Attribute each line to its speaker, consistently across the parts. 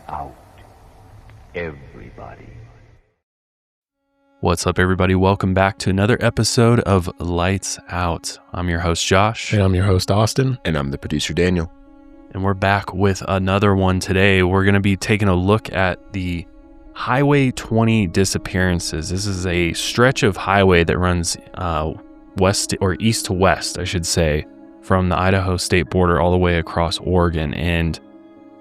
Speaker 1: out. Everybody.
Speaker 2: What's up, everybody? Welcome back to another episode of Lights Out. I'm your host, Josh.
Speaker 3: And I'm your host, Austin.
Speaker 4: And I'm the producer, Daniel.
Speaker 2: And we're back with another one today. We're going to be taking a look at the Highway 20 disappearances. This is a stretch of highway that runs west or east to west, I should say, from the Idaho state border all the way across Oregon. And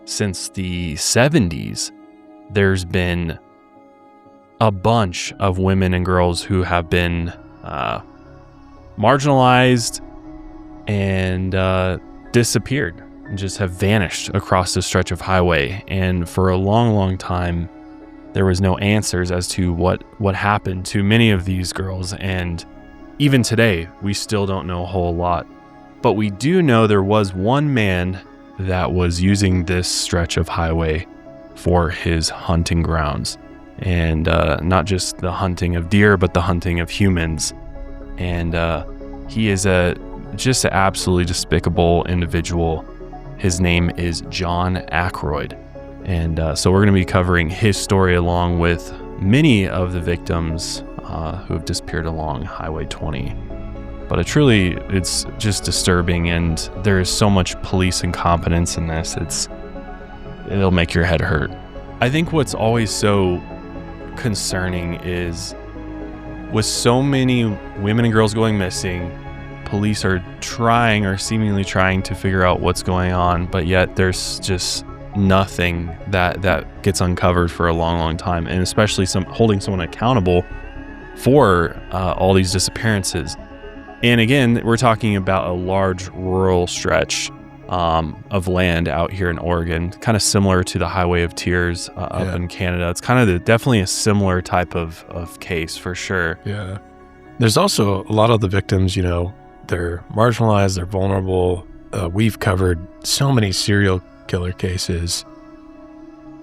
Speaker 2: since the 70s, there's been a bunch of women and girls who have been marginalized and disappeared and just have vanished across this stretch of highway. And for a long, long time, there was no answers as to what happened to many of these girls. And even today, we still don't know a whole lot. But we do know there was one man that was using this stretch of highway for his hunting grounds. And not just the hunting of deer, but the hunting of humans. And he is just an absolutely despicable individual. His name is John Ackroyd. And so we're going to be covering his story along with many of the victims who have disappeared along Highway 20. But it's just disturbing, and there is so much police incompetence in this. It'll make your head hurt. I think what's always so concerning is with so many women and girls going missing, police are seemingly trying to figure out what's going on, but yet there's just nothing that gets uncovered for a long, long time, and especially holding someone accountable for all these disappearances. And again, we're talking about a large rural stretch of land out here in Oregon, kind of similar to the Highway of Tears up in Canada. It's kind of definitely a similar type of case for sure.
Speaker 3: Yeah. There's also a lot of the victims, they're marginalized, they're vulnerable. We've covered so many serial killer cases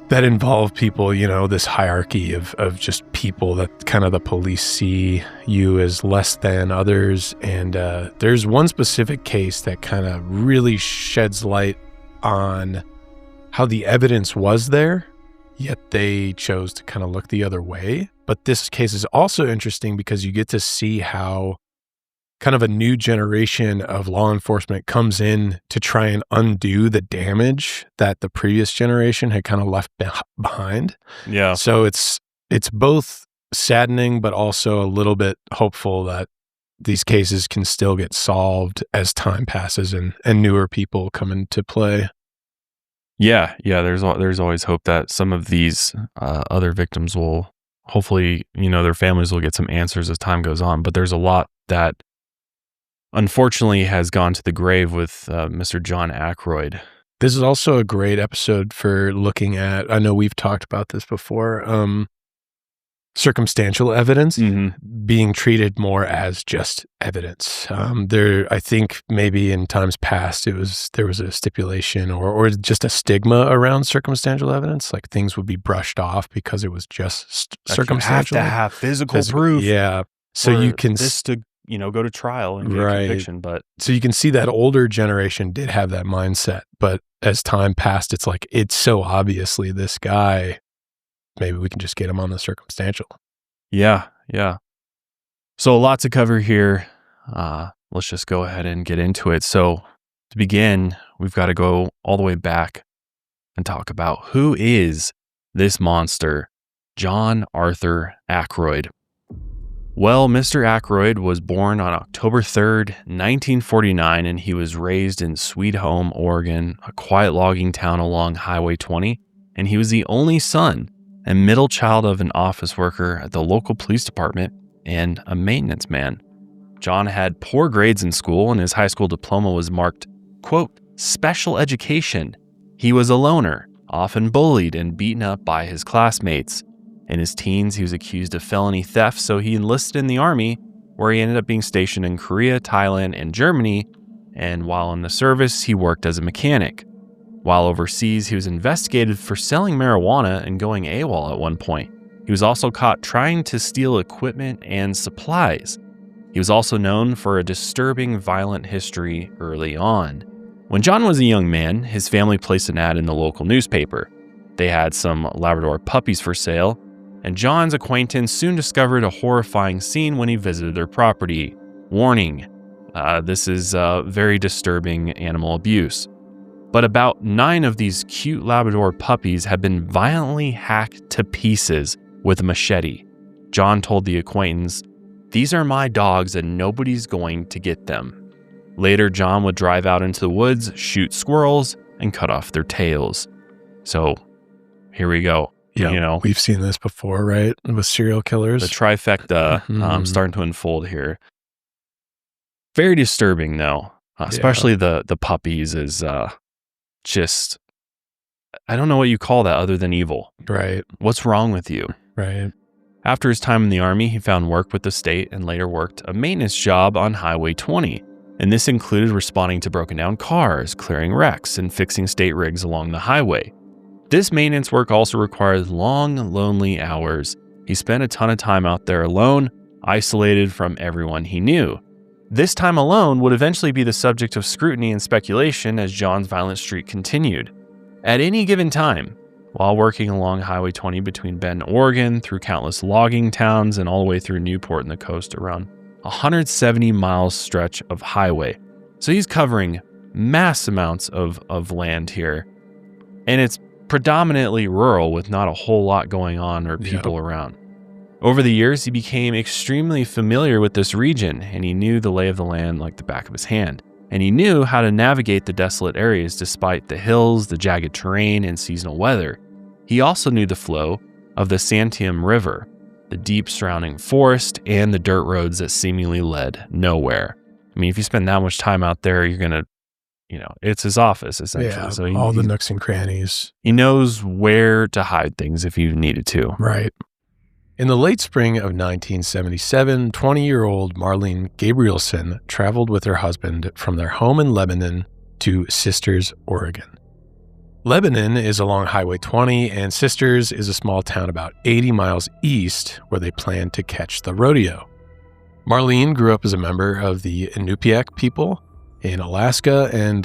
Speaker 3: that involve people, this hierarchy of just people that kind of the police see you as less than others. And there's one specific case that kind of really sheds light on how the evidence was there, yet they chose to kind of look the other way. But this case is also interesting because you get to see how kind of a new generation of law enforcement comes in to try and undo the damage that the previous generation had kind of left behind.
Speaker 2: Yeah.
Speaker 3: So it's both saddening, but also a little bit hopeful that these cases can still get solved as time passes and newer people come into play.
Speaker 2: Yeah. There's always hope that some of these other victims will hopefully, their families will get some answers as time goes on. But there's a lot that unfortunately has gone to the grave with Mr. John Ackroyd.
Speaker 3: This is also a great episode for looking at, I know we've talked about this before, circumstantial evidence being treated more as just evidence. I think maybe in times past there was a stipulation or just a stigma around circumstantial evidence, like things would be brushed off because it was just circumstantial.
Speaker 2: You have to have physical proof.
Speaker 3: Yeah. So you can
Speaker 2: go to trial and get a conviction. But
Speaker 3: so you can see that older generation did have that mindset, but as time passed, it's like, it's so obviously this guy, maybe we can just get him on the circumstantial.
Speaker 2: Yeah. So a lot to cover here. Let's just go ahead and get into it. So to begin, we've got to go all the way back and talk about who is this monster, John Arthur Ackroyd. Well, Mr. Ackroyd was born on October 3rd, 1949, and he was raised in Sweet Home, Oregon, a quiet logging town along Highway 20, and he was the only son and middle child of an office worker at the local police department and a maintenance man. John had poor grades in school, and his high school diploma was marked, quote, special education. He was a loner, often bullied and beaten up by his classmates. In his teens, he was accused of felony theft, so he enlisted in the army, where he ended up being stationed in Korea, Thailand, and Germany, and while in the service, he worked as a mechanic. While overseas, he was investigated for selling marijuana and going AWOL at one point. He was also caught trying to steal equipment and supplies. He was also known for a disturbing violent history early on. When John was a young man, his family placed an ad in the local newspaper. They had some Labrador puppies for sale, and John's acquaintance soon discovered a horrifying scene when he visited their property. Warning, this is very disturbing animal abuse. But about 9 of these cute Labrador puppies had been violently hacked to pieces with a machete. John told the acquaintance, "These are my dogs and nobody's going to get them." Later, John would drive out into the woods, shoot squirrels, and cut off their tails. So, here we go.
Speaker 3: Yeah, we've seen this before, right? With serial killers.
Speaker 2: The trifecta starting to unfold here. Very disturbing, though. Especially the puppies is just, I don't know what you call that other than evil.
Speaker 3: Right.
Speaker 2: What's wrong with you?
Speaker 3: Right.
Speaker 2: After his time in the Army, he found work with the state and later worked a maintenance job on Highway 20. And this included responding to broken down cars, clearing wrecks, and fixing state rigs along the highway. This maintenance work also required long, lonely hours. He spent a ton of time out there alone, isolated from everyone he knew. This time alone would eventually be the subject of scrutiny and speculation as John's violent streak continued. At any given time, while working along Highway 20 between Bend, Oregon, through countless logging towns and all the way through Newport and the coast, around 170 miles stretch of highway. So he's covering mass amounts of land here. And it's predominantly rural with not a whole lot going on or people around. Over the years, he became extremely familiar with this region, and he knew the lay of the land like the back of his hand. And he knew how to navigate the desolate areas despite the hills, the jagged terrain, and seasonal weather. He also knew the flow of the Santiam River, the deep surrounding forest, and the dirt roads that seemingly led nowhere. I mean, if you spend that much time out there, you're going to, it's his office, essentially.
Speaker 3: Yeah,
Speaker 2: so
Speaker 3: all the nooks and crannies.
Speaker 2: He knows where to hide things if you needed to.
Speaker 3: Right. In the late spring of 1977, 20-year-old Marlene Gabrielsen traveled with her husband from their home in Lebanon to Sisters, Oregon. Lebanon is along Highway 20, and Sisters is a small town about 80 miles east where they plan to catch the rodeo. Marlene grew up as a member of the Inupiaq people in Alaska, and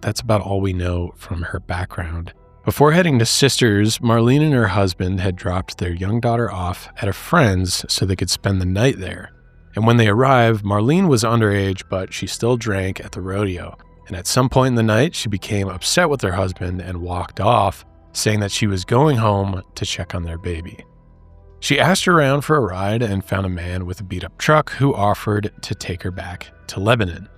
Speaker 3: that's about all we know from her background. Before heading to Sisters, Marlene and her husband had dropped their young daughter off at a friend's so they could spend the night there. And when they arrived, Marlene was underage, but she still drank at the rodeo. And at some point in the night, she became upset with her husband and walked off, saying that she was going home to check on their baby. She asked around for a ride and found a man with a beat-up truck who offered to take her back to Lebanon.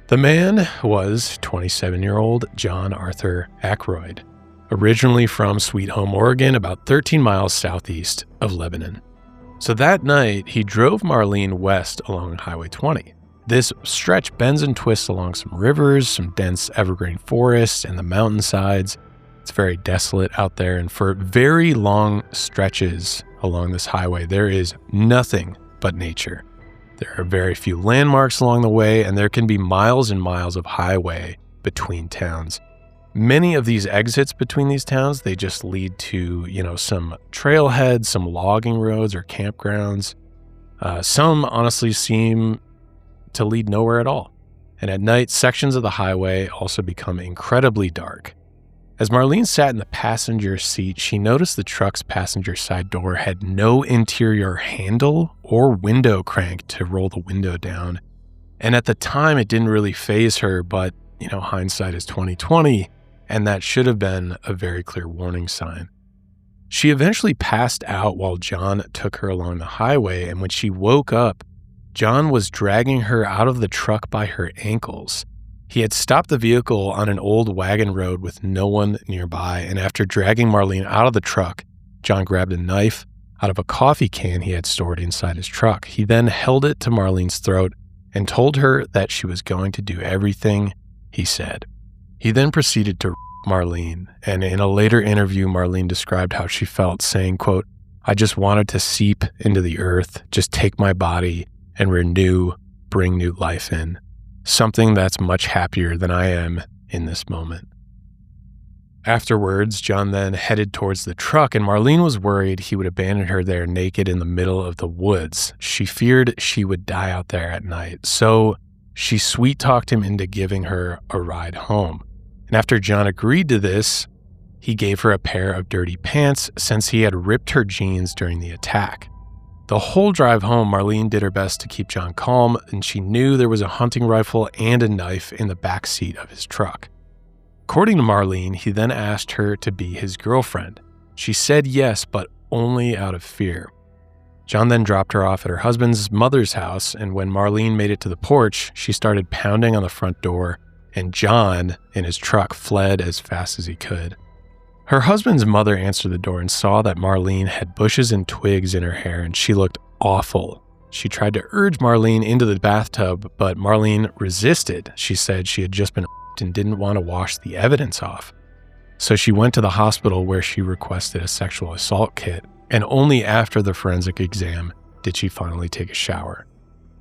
Speaker 3: The man was 27-year-old John Arthur Ackroyd, originally from Sweet Home, Oregon, about 13 miles southeast of Lebanon. So that night, he drove Marlene west along Highway 20. This stretch bends and twists along some rivers, some dense evergreen forests, and the mountainsides. It's very desolate out there, and for very long stretches along this highway, there is nothing but nature. There are very few landmarks along the way, and there can be miles and miles of highway between towns. Many of these exits between these towns, they just lead to, some trailheads, some logging roads or campgrounds. Some honestly seem to lead nowhere at all. And at night, sections of the highway also become incredibly dark. As Marlene sat in the passenger seat, she noticed the truck's passenger side door had no interior handle or window crank to roll the window down. And at the time, it didn't really faze her, but, hindsight is 20/20, and that should have been a very clear warning sign. She eventually passed out while John took her along the highway, and when she woke up, John was dragging her out of the truck by her ankles. He had stopped the vehicle on an old wagon road with no one nearby, and after dragging Marlene out of the truck, John grabbed a knife out of a coffee can he had stored inside his truck. He then held it to Marlene's throat and told her that she was going to do everything he said. He then proceeded to Marlene, and in a later interview, Marlene described how she felt, saying, quote, "I just wanted to seep into the earth, just take my body and renew, bring new life in. Something that's much happier than I am in this moment." Afterwards, John then headed towards the truck, and Marlene was worried he would abandon her there naked in the middle of the woods. She feared she would die out there at night, so she sweet-talked him into giving her a ride home. And after John agreed to this, He gave her a pair of dirty pants since he had ripped her jeans during the attack. The whole drive home, Marlene did her best to keep John calm, and she knew there was a hunting rifle and a knife in the back seat of his truck. According to Marlene, he then asked her to be his girlfriend. She said yes, but only out of fear. John then dropped her off at her husband's mother's house, and when Marlene made it to the porch, she started pounding on the front door, and John, in his truck, fled as fast as he could. Her husband's mother answered the door and saw that Marlene had bushes and twigs in her hair, and she looked awful. She tried to urge Marlene into the bathtub, but Marlene resisted. She said she had just been and didn't want to wash the evidence off. So she went to the hospital where she requested a sexual assault kit, and only after the forensic exam did she finally take a shower.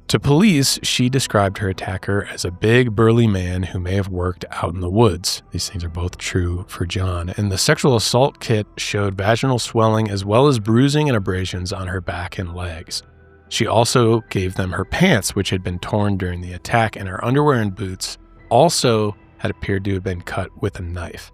Speaker 3: To police, she described her attacker as a big, burly man who may have worked out in the woods. These things are both true for John. And the sexual assault kit showed vaginal swelling as well as bruising and abrasions on her back and legs. She also gave them her pants, which had been torn during the attack, and her underwear and boots also had appeared to have been cut with a knife.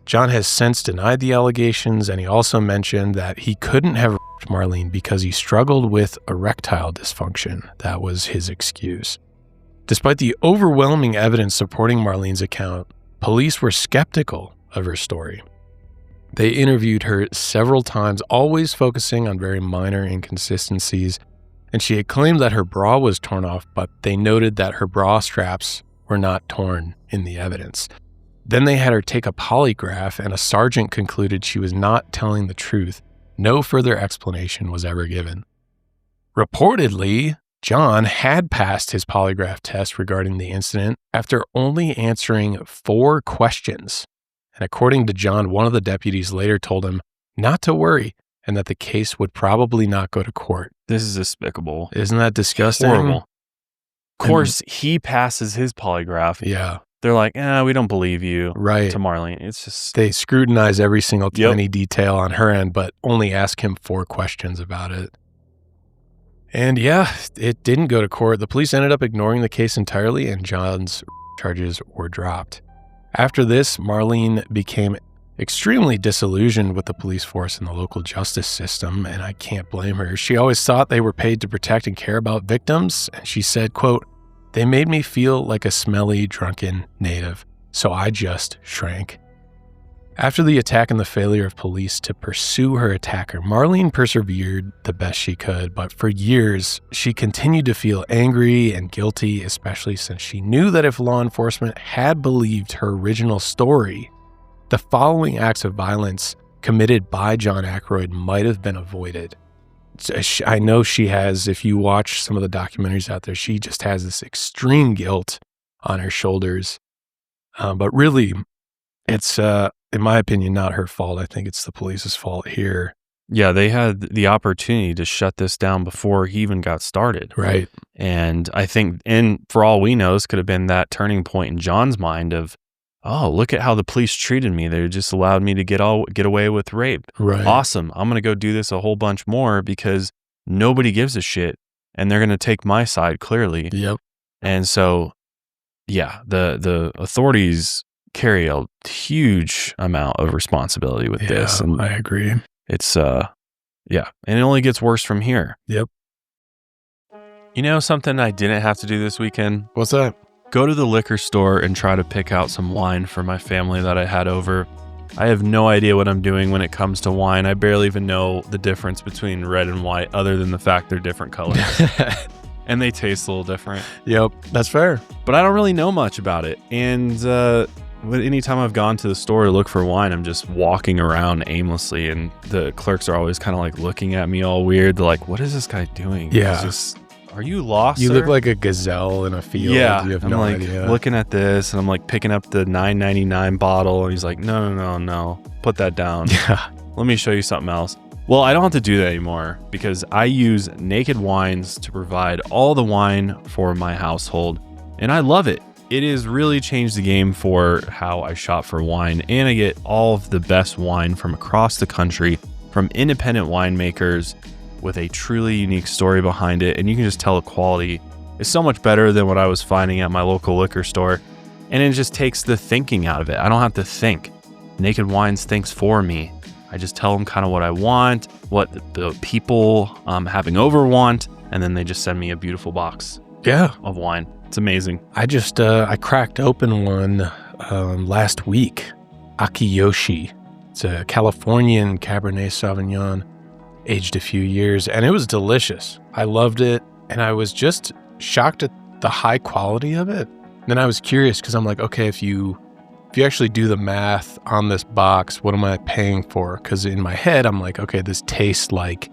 Speaker 3: John has since denied the allegations, and he also mentioned that he couldn't have raped Marlene because he struggled with erectile dysfunction. That was his excuse. Despite the overwhelming evidence supporting Marlene's account, police were skeptical of her story. They interviewed her several times, always focusing on very minor inconsistencies, and she had claimed that her bra was torn off, but they noted that her bra straps were not torn in the evidence. Then they had her take a polygraph, and a sergeant concluded she was not telling the truth. No further explanation was ever given. Reportedly, John had passed his polygraph test regarding the incident after only answering 4 questions. And according to John, one of the deputies later told him not to worry and that the case would probably not go to court.
Speaker 2: This is despicable.
Speaker 3: Isn't that disgusting?
Speaker 2: Horrible. Of course, he passes his polygraph.
Speaker 3: Yeah.
Speaker 2: They're like, we don't believe you.
Speaker 3: Right.
Speaker 2: To Marlene. It's just...
Speaker 3: They scrutinize every single tiny detail on her end, but only ask him 4 questions about it. And yeah, it didn't go to court. The police ended up ignoring the case entirely, and John's charges were dropped. After this, Marlene became extremely disillusioned with the police force and the local justice system, and I can't blame her. She always thought they were paid to protect and care about victims, and she said, quote, "They made me feel like a smelly, drunken native, so I just shrank." After the attack and the failure of police to pursue her attacker, Marlene persevered the best she could, but for years, she continued to feel angry and guilty, especially since she knew that if law enforcement had believed her original story, the following acts of violence committed by John Ackroyd might have been avoided. I know she has, if you watch some of the documentaries out there, she just has this extreme guilt on her shoulders. But really, it's, in my opinion, not her fault. I think it's the police's fault here.
Speaker 2: Yeah, they had the opportunity to shut this down before he even got started.
Speaker 3: Right.
Speaker 2: And I think, and for all we know, this could have been that turning point in John's mind of, oh, look at how the police treated me. They just allowed me to get away with rape.
Speaker 3: Right.
Speaker 2: Awesome. I'm going to go do this a whole bunch more because nobody gives a shit and they're going to take my side clearly.
Speaker 3: Yep.
Speaker 2: And so, yeah, the authorities carry a huge amount of responsibility with this. And
Speaker 3: I agree.
Speaker 2: It's, and it only gets worse from here.
Speaker 3: Yep.
Speaker 2: You know something I didn't have to do this weekend?
Speaker 3: What's that?
Speaker 2: Go to the liquor store and try to pick out some wine for my family that I had over. I have no idea what I'm doing when it comes to wine. I barely even know the difference between red and white other than the fact they're different colors. And they taste a little different.
Speaker 3: Yep, that's fair.
Speaker 2: But I don't really know much about it. And anytime I've gone to the store to look for wine, I'm just walking around aimlessly. And the clerks are always kind of like looking at me all weird. They're like, what is this guy doing?
Speaker 3: Yeah.
Speaker 2: Are you lost,
Speaker 3: You
Speaker 2: sir?
Speaker 3: look like a gazelle in a field.
Speaker 2: Yeah,
Speaker 3: You have
Speaker 2: I'm
Speaker 3: no
Speaker 2: like
Speaker 3: idea.
Speaker 2: looking at this, and I'm like picking up the $9.99 bottle, and he's like, no, put that down.
Speaker 3: Yeah.
Speaker 2: Let me show you something else. Well, I don't have to do that anymore because I use Naked Wines to provide all the wine for my household, and I love it. It has really changed the game for how I shop for wine, and I get all of the best wine from across the country from independent winemakers with a truly unique story behind it, and you can just tell the quality is so much better than what I was finding at my local liquor store, and it just takes the thinking out of it. I don't have to think. Naked Wines thinks for me. I just tell them kind of what I want, what the people I'm having over want, and then they just send me a beautiful box of wine. It's amazing.
Speaker 3: I cracked open one last week. Akiyoshi. It's a Californian Cabernet Sauvignon, aged a few years, and it was delicious. I loved it, and I was just shocked at the high quality of it. And then I was curious because I'm like, okay, if you actually do the math on this box, what am I paying for? Because in my head, I'm like, okay, this tastes like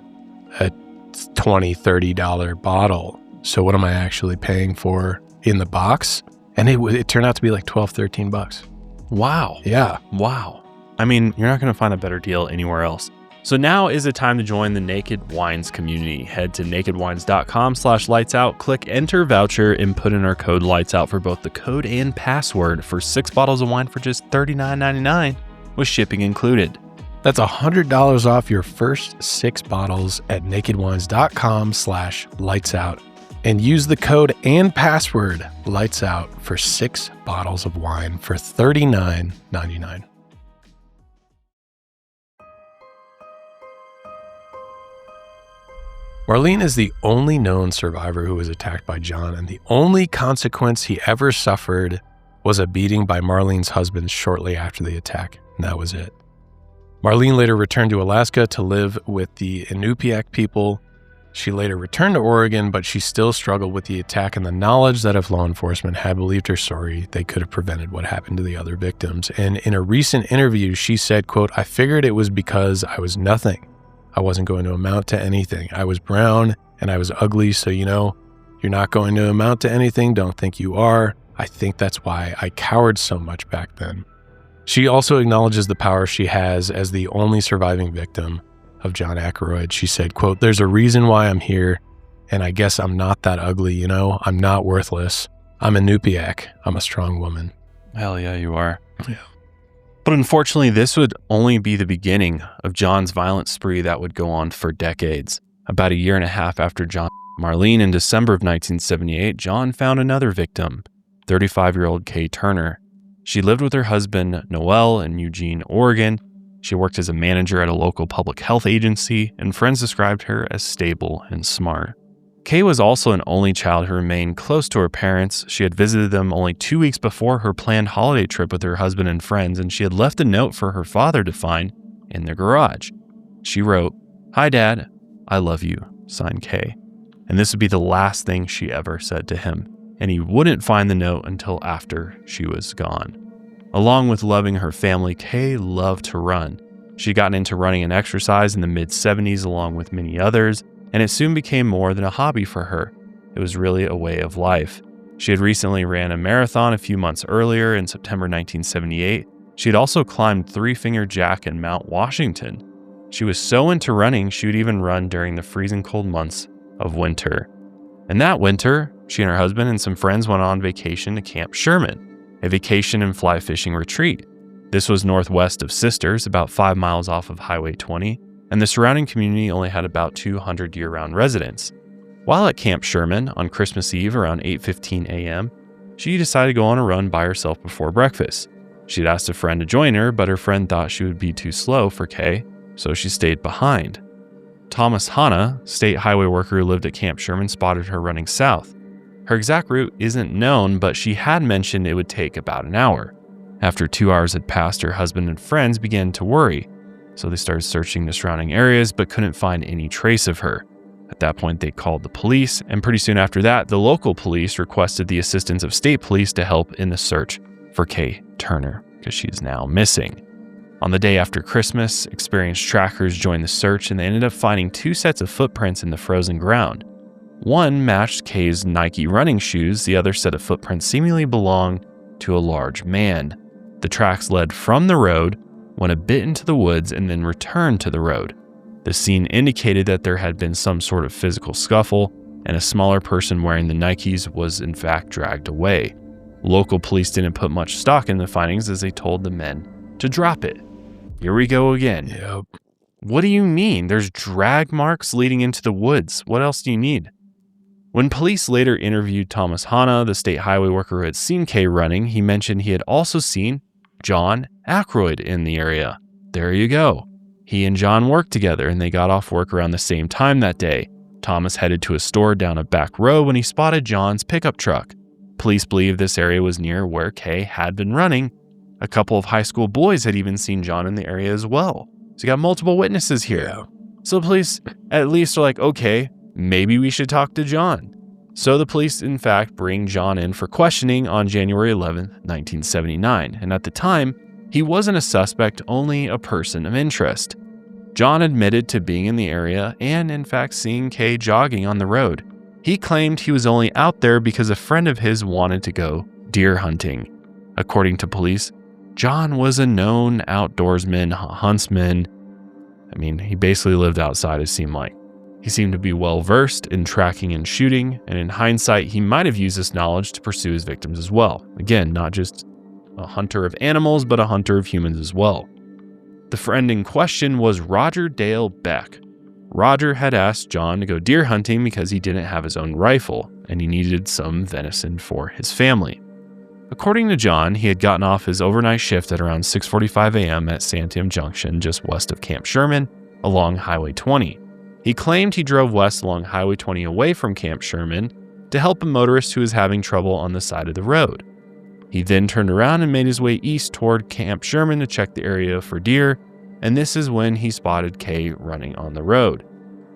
Speaker 3: a $20, $30 bottle. So what am I actually paying for in the box? And it turned out to be like $12, $13.
Speaker 2: Wow.
Speaker 3: Yeah.
Speaker 2: Wow. I mean, you're not going to find a better deal anywhere else. So now is the time to join the Naked Wines community. Head to nakedwines.com/lightsout, click enter voucher, and put in our code lightsout for both the code and password for 6 bottles of wine for just $39.99 with shipping included.
Speaker 3: That's $100 off your first 6 bottles at nakedwines.com/lightsout and use the code and password lightsout for 6 bottles of wine for $39.99. Marlene is the only known survivor who was attacked by John, and the only consequence he ever suffered was a beating by Marlene's husband shortly after the attack, and that was it. Marlene later returned to Alaska to live with the Inupiaq people. She later returned to Oregon, but she still struggled with the attack and the knowledge that if law enforcement had believed her story, they could have prevented what happened to the other victims. And in a recent interview, she said, quote, "I figured it was because I was nothing. I wasn't going to amount to anything. I was brown and I was ugly, so you're not going to amount to anything. Don't think you are. I think that's why I cowered so much back then." She also acknowledges the power she has as the only surviving victim of John Ackroyd. She said, quote, "There's a reason why I'm here, and I guess I'm not that ugly, I'm not worthless. I'm Inupiaq. I'm a strong woman."
Speaker 2: Hell yeah, you are.
Speaker 3: Yeah.
Speaker 2: But unfortunately, this would only be the beginning of John's violent spree that would go on for decades. About a year and a half after John Marlene in December of 1978, John found another victim, 35-year-old Kaye Turner. She lived with her husband, Noel, in Eugene, Oregon. She worked as a manager at a local public health agency, and friends described her as stable and smart. Kaye was also an only child who remained close to her parents. She had visited them only 2 weeks before her planned holiday trip with her husband and friends, and she had left a note for her father to find in their garage. She wrote, "Hi, Dad. I love you," signed Kaye. And this would be the last thing she ever said to him, and he wouldn't find the note until after she was gone. Along with loving her family, Kaye loved to run. She'd gotten into running and exercise in the mid-70s along with many others, and it soon became more than a hobby for her. It was really a way of life. She had recently ran a marathon a few months earlier in September 1978. She had also climbed Three Finger Jack in Mount Washington. She was so into running, she would even run during the freezing cold months of winter. And that winter, she and her husband and some friends went on vacation to Camp Sherman, a vacation and fly fishing retreat. This was northwest of Sisters, about 5 miles off of Highway 20, and the surrounding community only had about 200 year-round residents. While at Camp Sherman on Christmas Eve around 8:15 a.m., she decided to go on a run by herself before breakfast. She'd asked a friend to join her, but her friend thought she would be too slow for Kaye, so she stayed behind. Thomas Hanna, state highway worker who lived at Camp Sherman, spotted her running south. Her exact route isn't known, but she had mentioned it would take about an hour. After 2 hours had passed, her husband and friends began to worry. So they started searching the surrounding areas, but couldn't find any trace of her. At that point, they called the police, and pretty soon after that, the local police requested the assistance of state police to help in the search for Kaye Turner, because she is now missing. On the day after Christmas, experienced trackers joined the search, and they ended up finding 2 sets of footprints in the frozen ground. One matched Kaye's Nike running shoes, the other set of footprints seemingly belonged to a large man. The tracks led from the road, went a bit into the woods, and then returned to the road. The scene indicated that there had been some sort of physical scuffle, and a smaller person wearing the Nikes was in fact dragged away. Local police didn't put much stock in the findings as they told the men to drop it. Here we go again.
Speaker 3: Yep.
Speaker 2: What do you mean? There's drag marks leading into the woods. What else do you need? When police later interviewed Thomas Hanna, the state highway worker who had seen Kaye running, he mentioned he had also seen John Ackroyd in the area. There you go. He and John worked together and they got off work around the same time that day. Thomas headed to a store down a back road when he spotted John's pickup truck. Police believe this area was near where Kaye had been running. A couple of high school boys had even seen John in the area as well. So you got multiple witnesses here.
Speaker 3: Yeah.
Speaker 2: So the police at least are like, okay, maybe we should talk to John. So the police, in fact, bring John in for questioning on January 11th, 1979. And at the time, he wasn't a suspect, only a person of interest. John admitted to being in the area and, in fact, seeing Kaye jogging on the road. He claimed he was only out there because a friend of his wanted to go deer hunting. According to police, John was a known outdoorsman, huntsman. I mean, he basically lived outside, it seemed like. He seemed to be well-versed in tracking and shooting, and in hindsight, he might have used this knowledge to pursue his victims as well. Again, not just a hunter of animals, but a hunter of humans as well. The friend in question was Roger Dale Beck. Roger had asked John to go deer hunting because he didn't have his own rifle, and he needed some venison for his family. According to John, he had gotten off his overnight shift at around 6:45 a.m. at Santiam Junction, just west of Camp Sherman, along Highway 20. He claimed he drove west along Highway 20 away from Camp Sherman to help a motorist who was having trouble on the side of the road. He then turned around and made his way east toward Camp Sherman to check the area for deer, and this is when he spotted Kaye running on the road.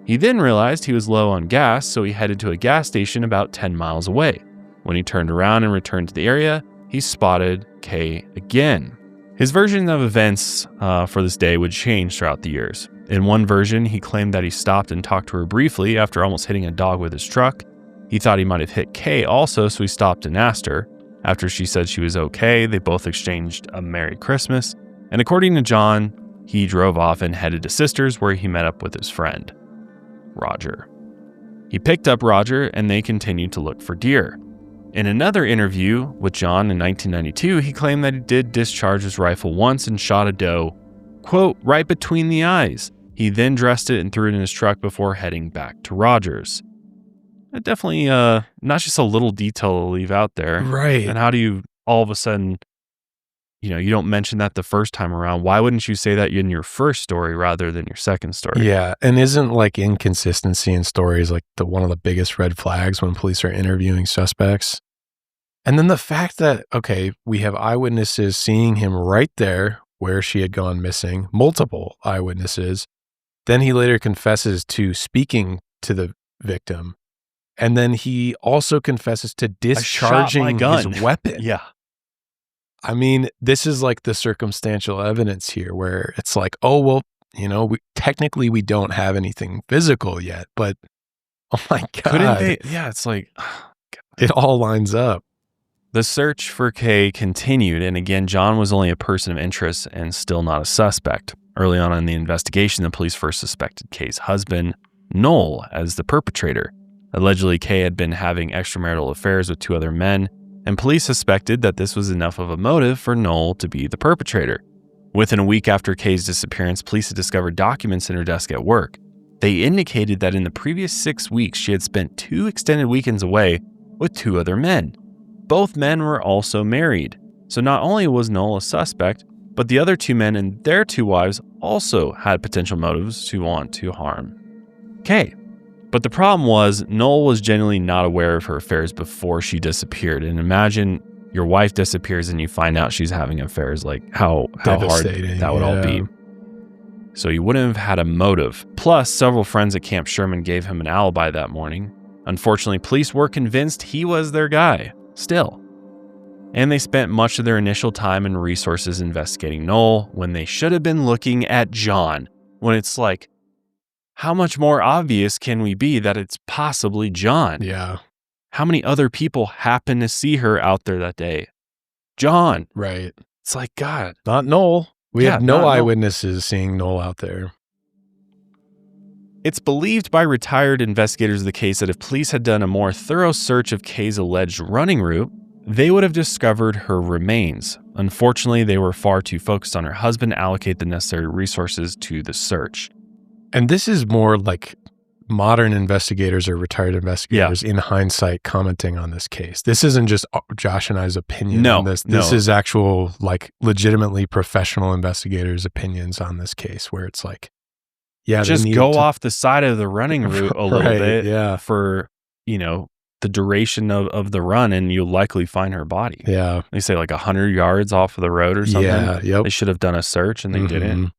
Speaker 2: He then realized he was low on gas, so he headed to a gas station about 10 miles away. When he turned around and returned to the area, he spotted Kaye again. His version of events for this day would change throughout the years. In one version, he claimed that he stopped and talked to her briefly after almost hitting a dog with his truck. He thought he might have hit Kaye also, so he stopped and asked her. After she said she was okay, they both exchanged a Merry Christmas. And according to John, he drove off and headed to Sisters, where he met up with his friend, Roger. He picked up Roger and they continued to look for deer. In another interview with John in 1992, he claimed that he did discharge his rifle once and shot a doe, quote, right between the eyes. He then dressed it and threw it in his truck before heading back to Roger's. Definitely not just a little detail to leave out there.
Speaker 3: Right.
Speaker 2: And how do you all of a sudden, you don't mention that the first time around. Why wouldn't you say that in your first story rather than your second story?
Speaker 3: Yeah. And isn't like inconsistency in stories like one of the biggest red flags when police are interviewing suspects? And then the fact that, okay, we have eyewitnesses seeing him right there where she had gone missing, multiple eyewitnesses. Then he later confesses to speaking to the victim. And then he also confesses to discharging his weapon.
Speaker 2: Yeah.
Speaker 3: I mean, this is like the circumstantial evidence here where it's like, oh, well, technically we don't have anything physical yet, but oh my God.
Speaker 2: Couldn't they? Yeah, it's like,
Speaker 3: it all lines up.
Speaker 2: The search for Kaye continued, and again, John was only a person of interest and still not a suspect. Early on in the investigation, the police first suspected Kaye's husband, Noel, as the perpetrator. Allegedly, Kaye had been having extramarital affairs with two other men, and police suspected that this was enough of a motive for Noel to be the perpetrator. Within a week after Kaye's disappearance, police had discovered documents in her desk at work. They indicated that in the previous 6 weeks, she had spent 2 extended weekends away with 2 other men. Both men were also married. So not only was Noel a suspect, but the other 2 men and their 2 wives also had potential motives to want to harm Kaye. But the problem was, Noel was genuinely not aware of her affairs before she disappeared. And imagine your wife disappears and you find out she's having affairs, like how hard that would all be. So you wouldn't have had a motive. Plus, several friends at Camp Sherman gave him an alibi that morning. Unfortunately, police were convinced he was their guy, still. And they spent much of their initial time and resources investigating Noel when they should have been looking at John. When it's like, how much more obvious can we be that it's possibly John?
Speaker 3: Yeah.
Speaker 2: How many other people happen to see her out there that day? John.
Speaker 3: Right.
Speaker 2: It's like, God.
Speaker 3: Not Noel. We have no eyewitnesses seeing Noel out there.
Speaker 2: It's believed by retired investigators of the case that if police had done a more thorough search of Kaye's alleged running route, they would have discovered her remains. Unfortunately, they were far too focused on her husband to allocate the necessary resources to the search.
Speaker 3: And this is more like modern investigators or retired investigators in hindsight commenting on this case. This isn't just Josh and I's opinion on this. This is actual, like, legitimately professional investigators' opinions on this case, where it's like, yeah,
Speaker 2: just go off the side of the running route a little bit for, the duration of the run, and you'll likely find her body.
Speaker 3: Yeah.
Speaker 2: They say like 100 yards off of the road or something.
Speaker 3: Yeah, yep.
Speaker 2: They should have done a search and they didn't.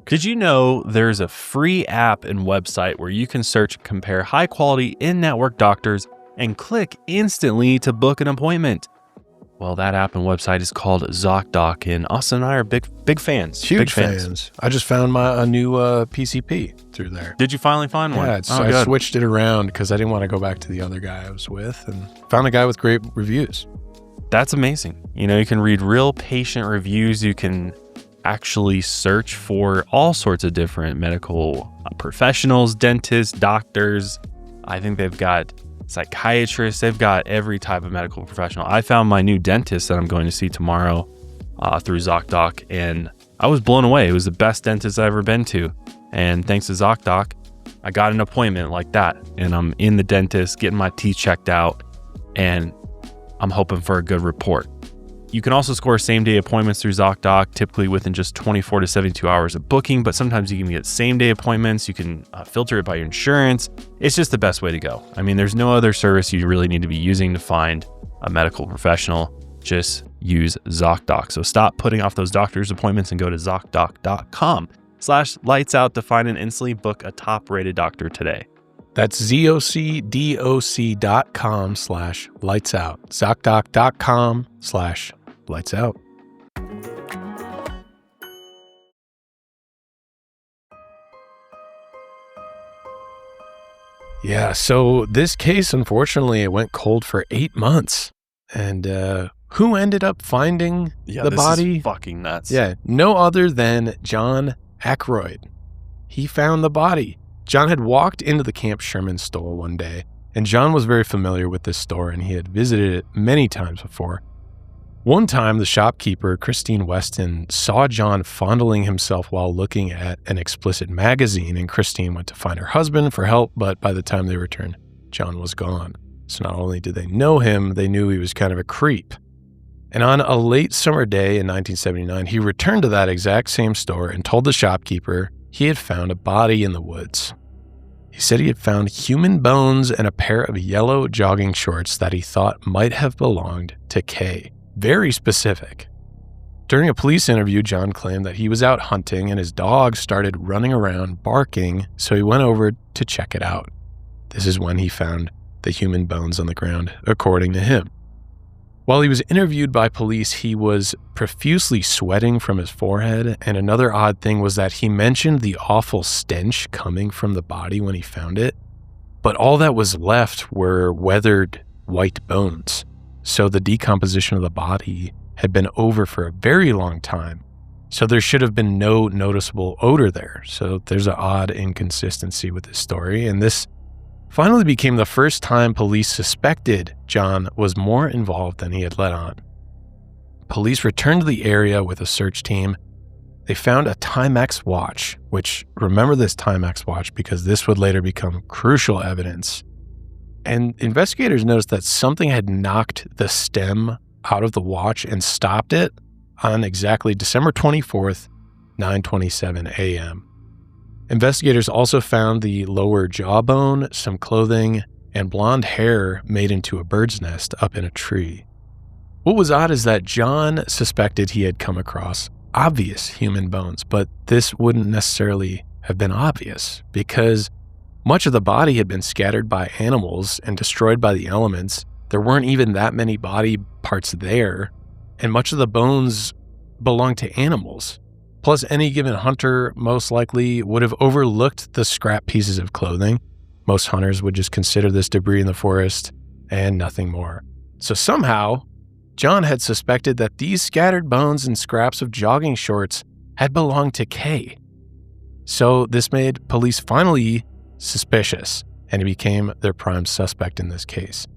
Speaker 2: Did you know there's a free app and website where you can search and compare high-quality in-network doctors and click instantly to book an appointment? Well, that app and website is called ZocDoc, and Austin and I are big fans.
Speaker 3: Huge fans. I just found a new PCP through there.
Speaker 2: Did you finally find one?
Speaker 3: Yeah, I switched it around because I didn't want to go back to the other guy I was with, and found a guy with great reviews.
Speaker 2: That's amazing. You can read real patient reviews. You can actually search for all sorts of different medical professionals, dentists, doctors. I think they've got psychiatrists. They've got every type of medical professional. I found my new dentist that I'm going to see tomorrow through ZocDoc, and I was blown away. It was the best dentist I've ever been to. And thanks to ZocDoc, I got an appointment like that, and I'm in the dentist getting my teeth checked out, and I'm hoping for a good report. You can also score same-day appointments through ZocDoc, typically within just 24 to 72 hours of booking, but sometimes you can get same-day appointments. You can filter it by your insurance. It's just the best way to go. I mean, there's no other service you really need to be using to find a medical professional. Just use ZocDoc. So stop putting off those doctor's appointments and go to ZocDoc.com/lightsout to find and instantly book a top-rated doctor today.
Speaker 3: That's ZocDoc.com/lightsout. ZocDoc.com/lightsout. Yeah, so this case, unfortunately, it went cold for 8 months. And who ended up finding the body?
Speaker 2: Is fucking nuts.
Speaker 3: Yeah, no other than John Ackroyd. He found the body. John had walked into the Camp Sherman store one day, and John was very familiar with this store, and he had visited it many times before. One time, the shopkeeper, Christine Weston, saw John fondling himself while looking at an explicit magazine, and Christine went to find her husband for help, but by the time they returned, John was gone. So not only did they know him, they knew he was kind of a creep. And on a late summer day in 1979, he returned to that exact same store and told the shopkeeper he had found a body in the woods. He said he had found human bones and a pair of yellow jogging shorts that he thought might have belonged to Kaye. Very specific. During a police interview, John claimed that he was out hunting and his dog started running around barking, so he went over to check it out. This is when he found the human bones on the ground, according to him. While he was interviewed by police, he was profusely sweating from his forehead, and another odd thing was that he mentioned the awful stench coming from the body when he found it, but all that was left were weathered white bones. So the decomposition of the body had been over for a very long time, so there should have been no noticeable odor there. So there's an odd inconsistency with this story, and this finally became the first time police suspected John was more involved than he had let on. Police returned to the area with a search team. They found a Timex watch, which, remember this Timex watch because this would later become crucial evidence. And investigators noticed that something had knocked the stem out of the watch and stopped it on exactly December 24th, 9:27 a.m. Investigators also found the lower jawbone, some clothing, and blonde hair made into a bird's nest up in a tree. What was odd is that John suspected he had come across obvious human bones, but this wouldn't necessarily have been obvious because much of the body had been scattered by animals and destroyed by the elements. There weren't even that many body parts there, and much of the bones belonged to animals. Plus, any given hunter most likely would have overlooked the scrap pieces of clothing. Most hunters would just consider this debris in the forest and nothing more. So somehow, John had suspected that these scattered bones and scraps of jogging shorts had belonged to Kaye. So this made police finally suspicious, and he became their prime suspect in this case.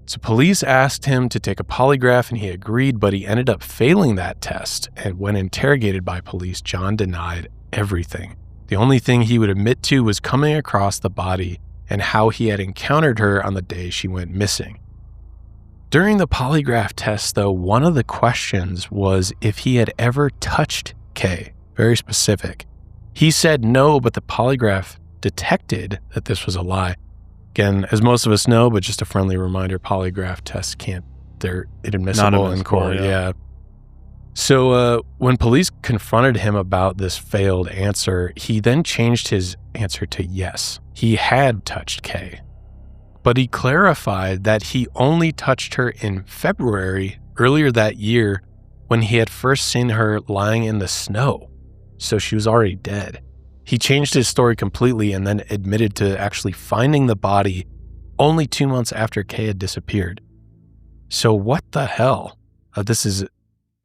Speaker 3: So police asked him to take a polygraph and he agreed, but he ended up failing that test. And when interrogated by police, John denied everything. The only thing he would admit to was coming across the body and how he had encountered her on the day she went missing. During the polygraph test, though, one of the questions was if he had ever touched Kaye. Very specific. He said no, but the polygraph detected that this was a lie. Again, as most of us know, but just a friendly reminder, polygraph tests they're inadmissible in court. Yeah. So when police confronted him about this failed answer, he then changed his answer to yes. He had touched Kaye. But he clarified that he only touched her in February earlier that year when he had first seen her lying in the snow. So she was already dead. He changed his story completely and then admitted to actually finding the body only 2 months after Kaye had disappeared. So what the hell? This is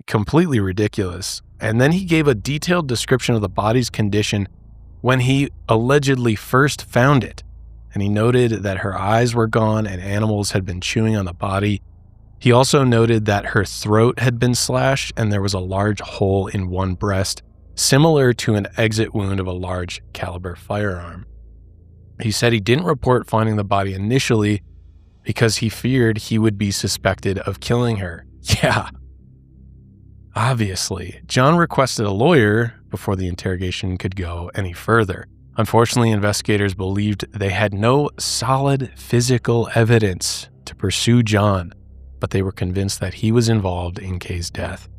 Speaker 3: completely ridiculous. And then he gave a detailed description of the body's condition when he allegedly first found it. And he noted that her eyes were gone and animals had been chewing on the body. He also noted that her throat had been slashed and there was a large hole in one breast, similar to an exit wound of a large caliber firearm. He said he didn't report finding the body initially because he feared he would be suspected of killing her. Yeah. Obviously, John requested a lawyer before the interrogation could go any further. Unfortunately, investigators believed they had no solid physical evidence to pursue John, but they were convinced that he was involved in Kaye's death.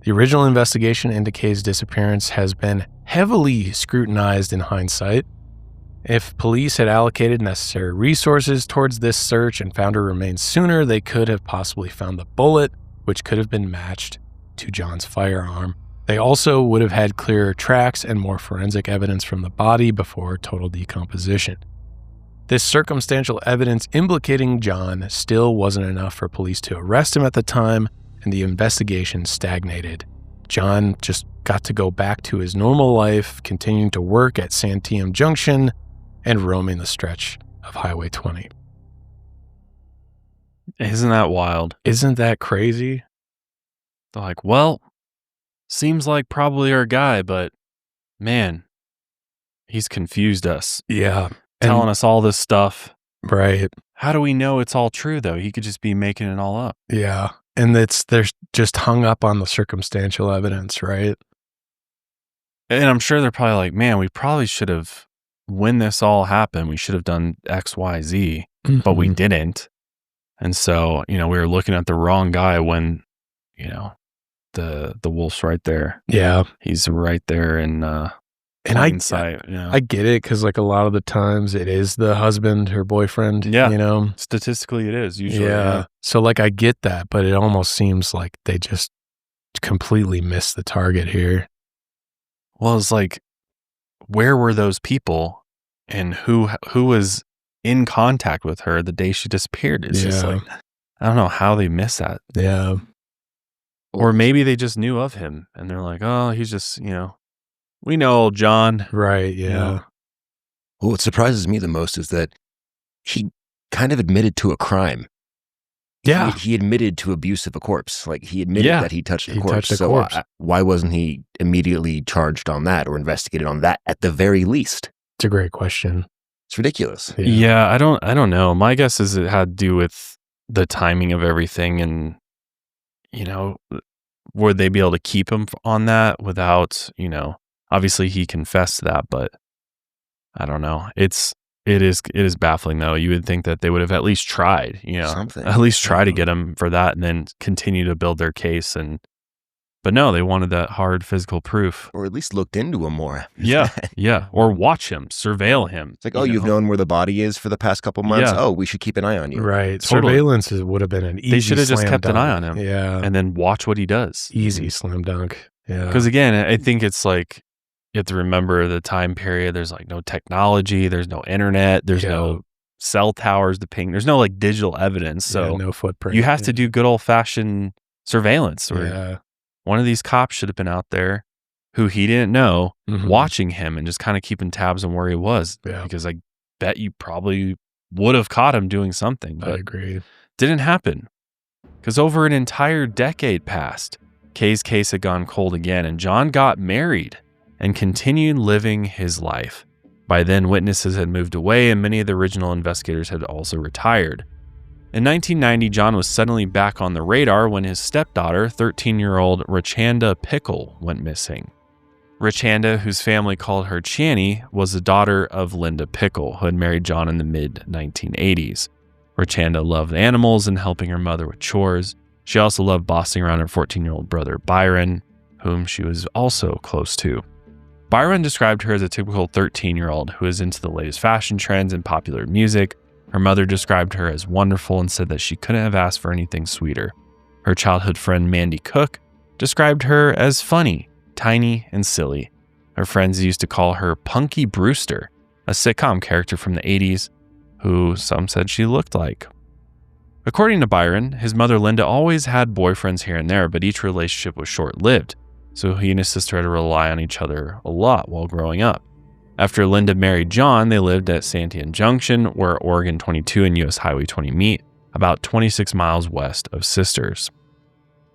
Speaker 3: The original investigation into Kaye's disappearance has been heavily scrutinized in hindsight. If police had allocated necessary resources towards this search and found her remains sooner, they could have possibly found the bullet, which could have been matched to John's firearm. They also would have had clearer tracks and more forensic evidence from the body before total decomposition. This circumstantial evidence implicating John still wasn't enough for police to arrest him at the time, and the investigation stagnated. John just got to go back to his normal life, continuing to work at Santiam Junction and roaming the stretch of Highway 20.
Speaker 2: Isn't that wild?
Speaker 3: Isn't that crazy?
Speaker 2: They're like, well, seems like probably our guy, but man, he's confused us.
Speaker 3: Yeah.
Speaker 2: Telling us all this stuff.
Speaker 3: Right.
Speaker 2: How do we know it's all true, though? He could just be making it all up.
Speaker 3: Yeah. And they're just hung up on the circumstantial evidence, right?
Speaker 2: And I'm sure they're probably like, man, we probably should have, when this all happened, we should have done X, Y, Z, but we didn't. And so, we were looking at the wrong guy when, the wolf's right there.
Speaker 3: Yeah.
Speaker 2: He's right there in plain sight.
Speaker 3: I get it, because like a lot of the times it is the husband or boyfriend.
Speaker 2: Yeah. Statistically it is usually.
Speaker 3: Yeah. So like I get that, but it almost seems like they just completely missed the target here.
Speaker 2: Well, it's like, where were those people and who was in contact with her the day she disappeared? It's just like, I don't know how they missed that.
Speaker 3: Yeah.
Speaker 2: Or maybe they just knew of him and they're like, oh, he's just, we know old John.
Speaker 3: Right. Yeah.
Speaker 1: Well, what surprises me the most is that he kind of admitted to a crime.
Speaker 3: Yeah.
Speaker 1: He admitted to abuse of a corpse. Like he admitted that he touched a corpse.
Speaker 3: Touched a corpse.
Speaker 1: Why wasn't he immediately charged on that or investigated on that at the very least?
Speaker 3: It's a great question.
Speaker 1: It's ridiculous.
Speaker 2: Yeah, I don't know. My guess is it had to do with the timing of everything and, would they be able to keep him on that without, obviously he confessed to that, but I don't know. It is baffling though. You would think that they would have at least tried,
Speaker 1: Something.
Speaker 2: at least try to get him for that and then continue to build their case. But no, they wanted that hard physical proof.
Speaker 1: Or at least looked into him more.
Speaker 2: Yeah. Or watch him, surveil him.
Speaker 1: It's like, you've known where the body is for the past couple months.
Speaker 2: Yeah.
Speaker 1: Oh, we should keep an eye on you.
Speaker 3: Right.
Speaker 2: Totally.
Speaker 3: Surveillance would have been an easy
Speaker 2: They should have just kept
Speaker 3: dunk.
Speaker 2: an eye on him.
Speaker 3: Yeah.
Speaker 2: And then watch what he does.
Speaker 3: Easy slam dunk. Yeah.
Speaker 2: Because again, I think it's like, you have to remember the time period. There's like no technology. There's no internet. There's no cell towers to ping. There's no like digital evidence. So
Speaker 3: no footprint.
Speaker 2: you have to do good old fashioned surveillance.
Speaker 3: Yeah.
Speaker 2: One of these cops should have been out there who he didn't know, watching him and just kind of keeping tabs on where he was.
Speaker 3: Yeah.
Speaker 2: Because I bet you probably would have caught him doing something. But
Speaker 3: I agree.
Speaker 2: Didn't happen. Because over an entire decade passed, Kaye's case had gone cold again, and John got married and continued living his life. By then, witnesses had moved away and many of the original investigators had also retired. In 1990, John was suddenly back on the radar when his stepdaughter, 13-year-old Rachanda Pickle, went missing. Rachanda, whose family called her Channy, was the daughter of Linda Pickle, who had married John in the mid-1980s. Rachanda loved animals and helping her mother with chores. She also loved bossing around her 14-year-old brother Byron, whom she was also close to. Byron described her as a typical 13-year-old who is into the latest fashion trends and popular music. Her mother described her as wonderful and said that she couldn't have asked for anything sweeter. Her childhood friend Mandy Cook described her as funny, tiny, and silly. Her friends used to call her Punky Brewster, a sitcom character from the 80s, who some said she looked like. According to Byron, his mother Linda always had boyfriends here and there, but each relationship was short-lived, so he and his sister had to rely on each other a lot while growing up. After Linda married John, they lived at Santiam Junction, where Oregon 22 and US Highway 20 meet, about 26 miles west of Sisters.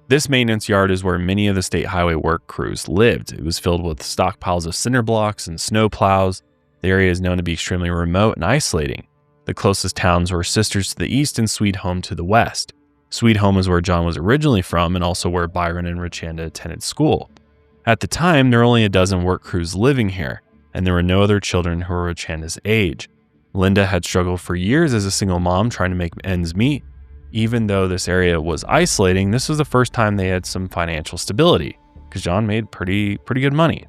Speaker 2: This maintenance yard is where many of the state highway work crews lived. It was filled with stockpiles of cinder blocks and snow plows. The area is known to be extremely remote and isolating. The closest towns were Sisters to the east and Sweet Home to the west. Sweet Home is where John was originally from and also where Byron and Rachanda attended school. At the time, there were only a dozen work crews living here, and there were no other children who were Rachanda's age. Linda had struggled for years as a single mom trying to make ends meet. Even though this area was isolating, this was the first time they had some financial stability, because John made pretty good money.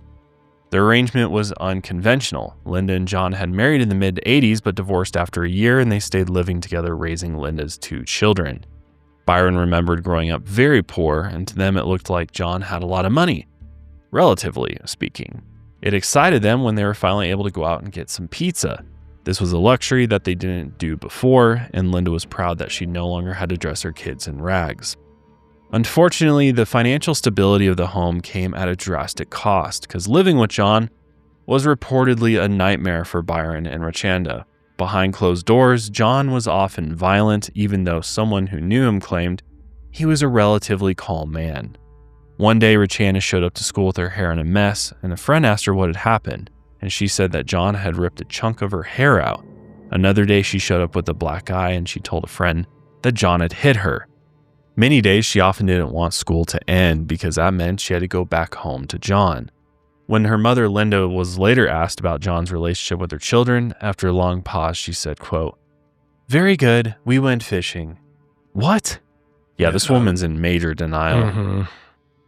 Speaker 2: Their arrangement was unconventional. Linda and John had married in the mid-80s but divorced after a year, and they stayed living together raising Linda's 2 children. Byron remembered growing up very poor, and to them it looked like John had a lot of money, relatively speaking. It excited them when they were finally able to go out and get some pizza. This was a luxury that they didn't do before, and Linda was proud that she no longer had to dress her kids in rags. Unfortunately, the financial stability of the home came at a drastic cost, because living with John was reportedly a nightmare for Byron and Rachanda. Behind closed doors, John was often violent, even though someone who knew him claimed he was a relatively calm man. One day, Rachanda showed up to school with her hair in a mess, and a friend asked her what had happened, and she said that John had ripped a chunk of her hair out. Another day, she showed up with a black eye, and she told a friend that John had hit her. Many days, she often didn't want school to end because that meant she had to go back home to John. When her mother, Linda, was later asked about John's relationship with her children, after a long pause, she said, quote, "Very good. We went fishing." What? Yeah, this woman's in major denial.
Speaker 3: Mm-hmm.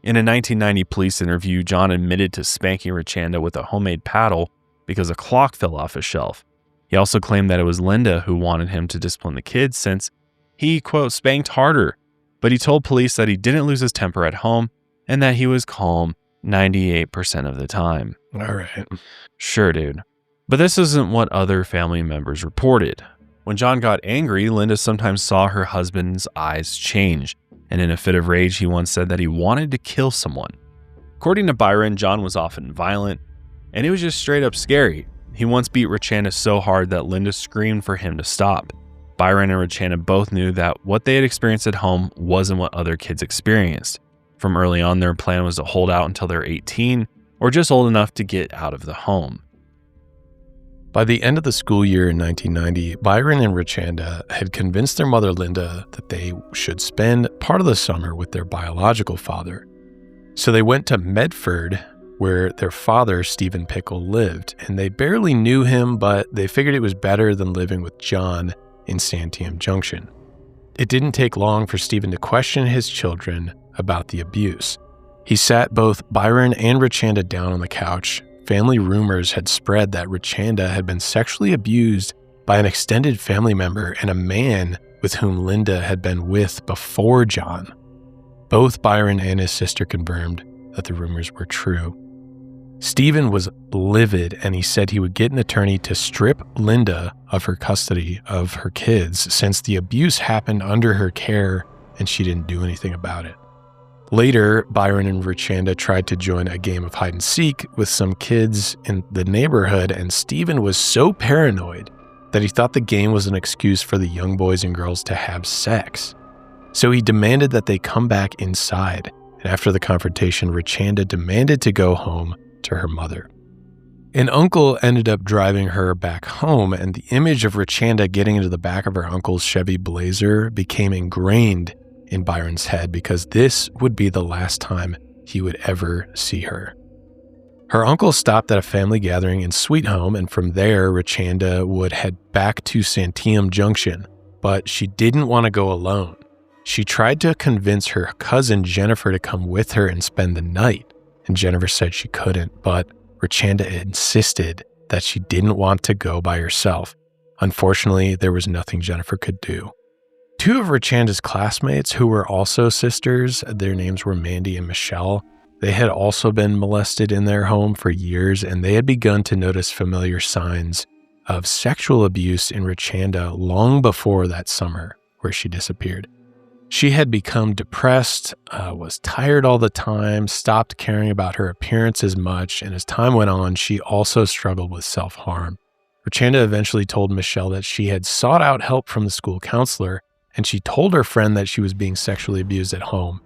Speaker 2: In a 1990 police interview, John admitted to spanking Rachanda with a homemade paddle because a clock fell off a shelf. He also claimed that it was Linda who wanted him to discipline the kids since he, quote, spanked harder. But he told police that he didn't lose his temper at home and that he was calm 98% of the time.
Speaker 3: All right.
Speaker 2: Sure, dude. But this isn't what other family members reported. When John got angry, Linda sometimes saw her husband's eyes change, and in a fit of rage, he once said that he wanted to kill someone. According to Byron, John was often violent, and it was just straight up scary. He once beat Rachanda so hard that Linda screamed for him to stop. Byron and Rachanda both knew that what they had experienced at home wasn't what other kids experienced. From early on, their plan was to hold out until they're 18 or just old enough to get out of the home.
Speaker 3: By the end of the school year in 1990, Byron and Rachanda had convinced their mother, Linda, that they should spend part of the summer with their biological father. So they went to Medford, where their father, Stephen Pickle, lived, and they barely knew him, but they figured it was better than living with John in Santiam Junction. It didn't take long for Stephen to question his children about the abuse. He sat both Byron and Rachanda down on the couch. Family rumors had spread that Rachanda had been sexually abused by an extended family member and a man with whom Linda had been with before John. Both Byron and his sister confirmed that the rumors were true. Stephen was livid, and he said he would get an attorney to strip Linda of her custody of her kids since the abuse happened under her care and she didn't do anything about it. Later, Byron and Rachanda tried to join a game of hide and seek with some kids in the neighborhood, and Stephen was so paranoid that he thought the game was an excuse for the young boys and girls to have sex. So he demanded that they come back inside, and after the confrontation, Rachanda demanded to go home, to her mother. An uncle ended up driving her back home, and the image of Rachanda getting into the back of her uncle's Chevy Blazer became ingrained in Byron's head because this would be the last time he would ever see her. Her uncle stopped at a family gathering in Sweet Home, and from there, Rachanda would head back to Santiam Junction, but she didn't want to go alone. She tried to convince her cousin Jennifer to come with her and spend the night, and Jennifer said she couldn't, but Rachanda insisted that she didn't want to go by herself. Unfortunately, there was nothing Jennifer could do. Two of Rachanda's classmates, who were also sisters, their names were Mandy and Michelle, they had also been molested in their home for years, and they had begun to notice familiar signs of sexual abuse in Rachanda long before that summer where she disappeared. She had become depressed, was tired all the time, stopped caring about her appearance as much, and as time went on, she also struggled with self-harm. Rachanda eventually told Michelle that she had sought out help from the school counselor, and she told her friend that she was being sexually abused at home.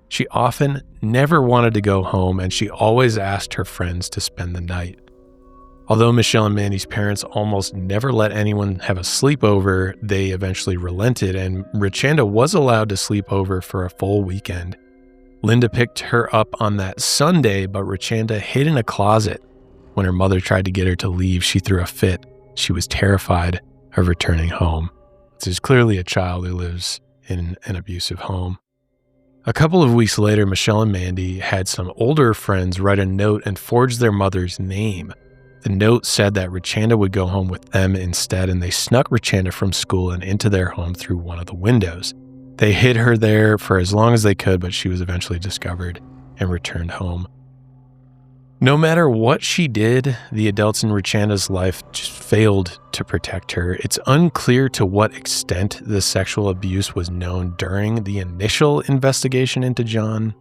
Speaker 3: She often never wanted to go home, and she always asked her friends to spend the night. Although Michelle and Mandy's parents almost never let anyone have a sleepover, they eventually relented, and Rachanda was allowed to sleep over for a full weekend. Linda picked her up on that Sunday, but Rachanda hid in a closet. When her mother tried to get her to leave, she threw a fit. She was terrified of returning home. This is clearly a child who lives in an abusive home. A couple of weeks later, Michelle and Mandy had some older friends write a note and forge their mother's name. The note said that Rachanda would go home with them instead, and they snuck Rachanda from school and into their home through one of the windows. They hid her there for as long as they could, but she was eventually discovered and returned home. No matter what she did, the adults in Rachanda's life just failed to protect her. It's unclear to what extent the sexual abuse was known during the initial investigation into John,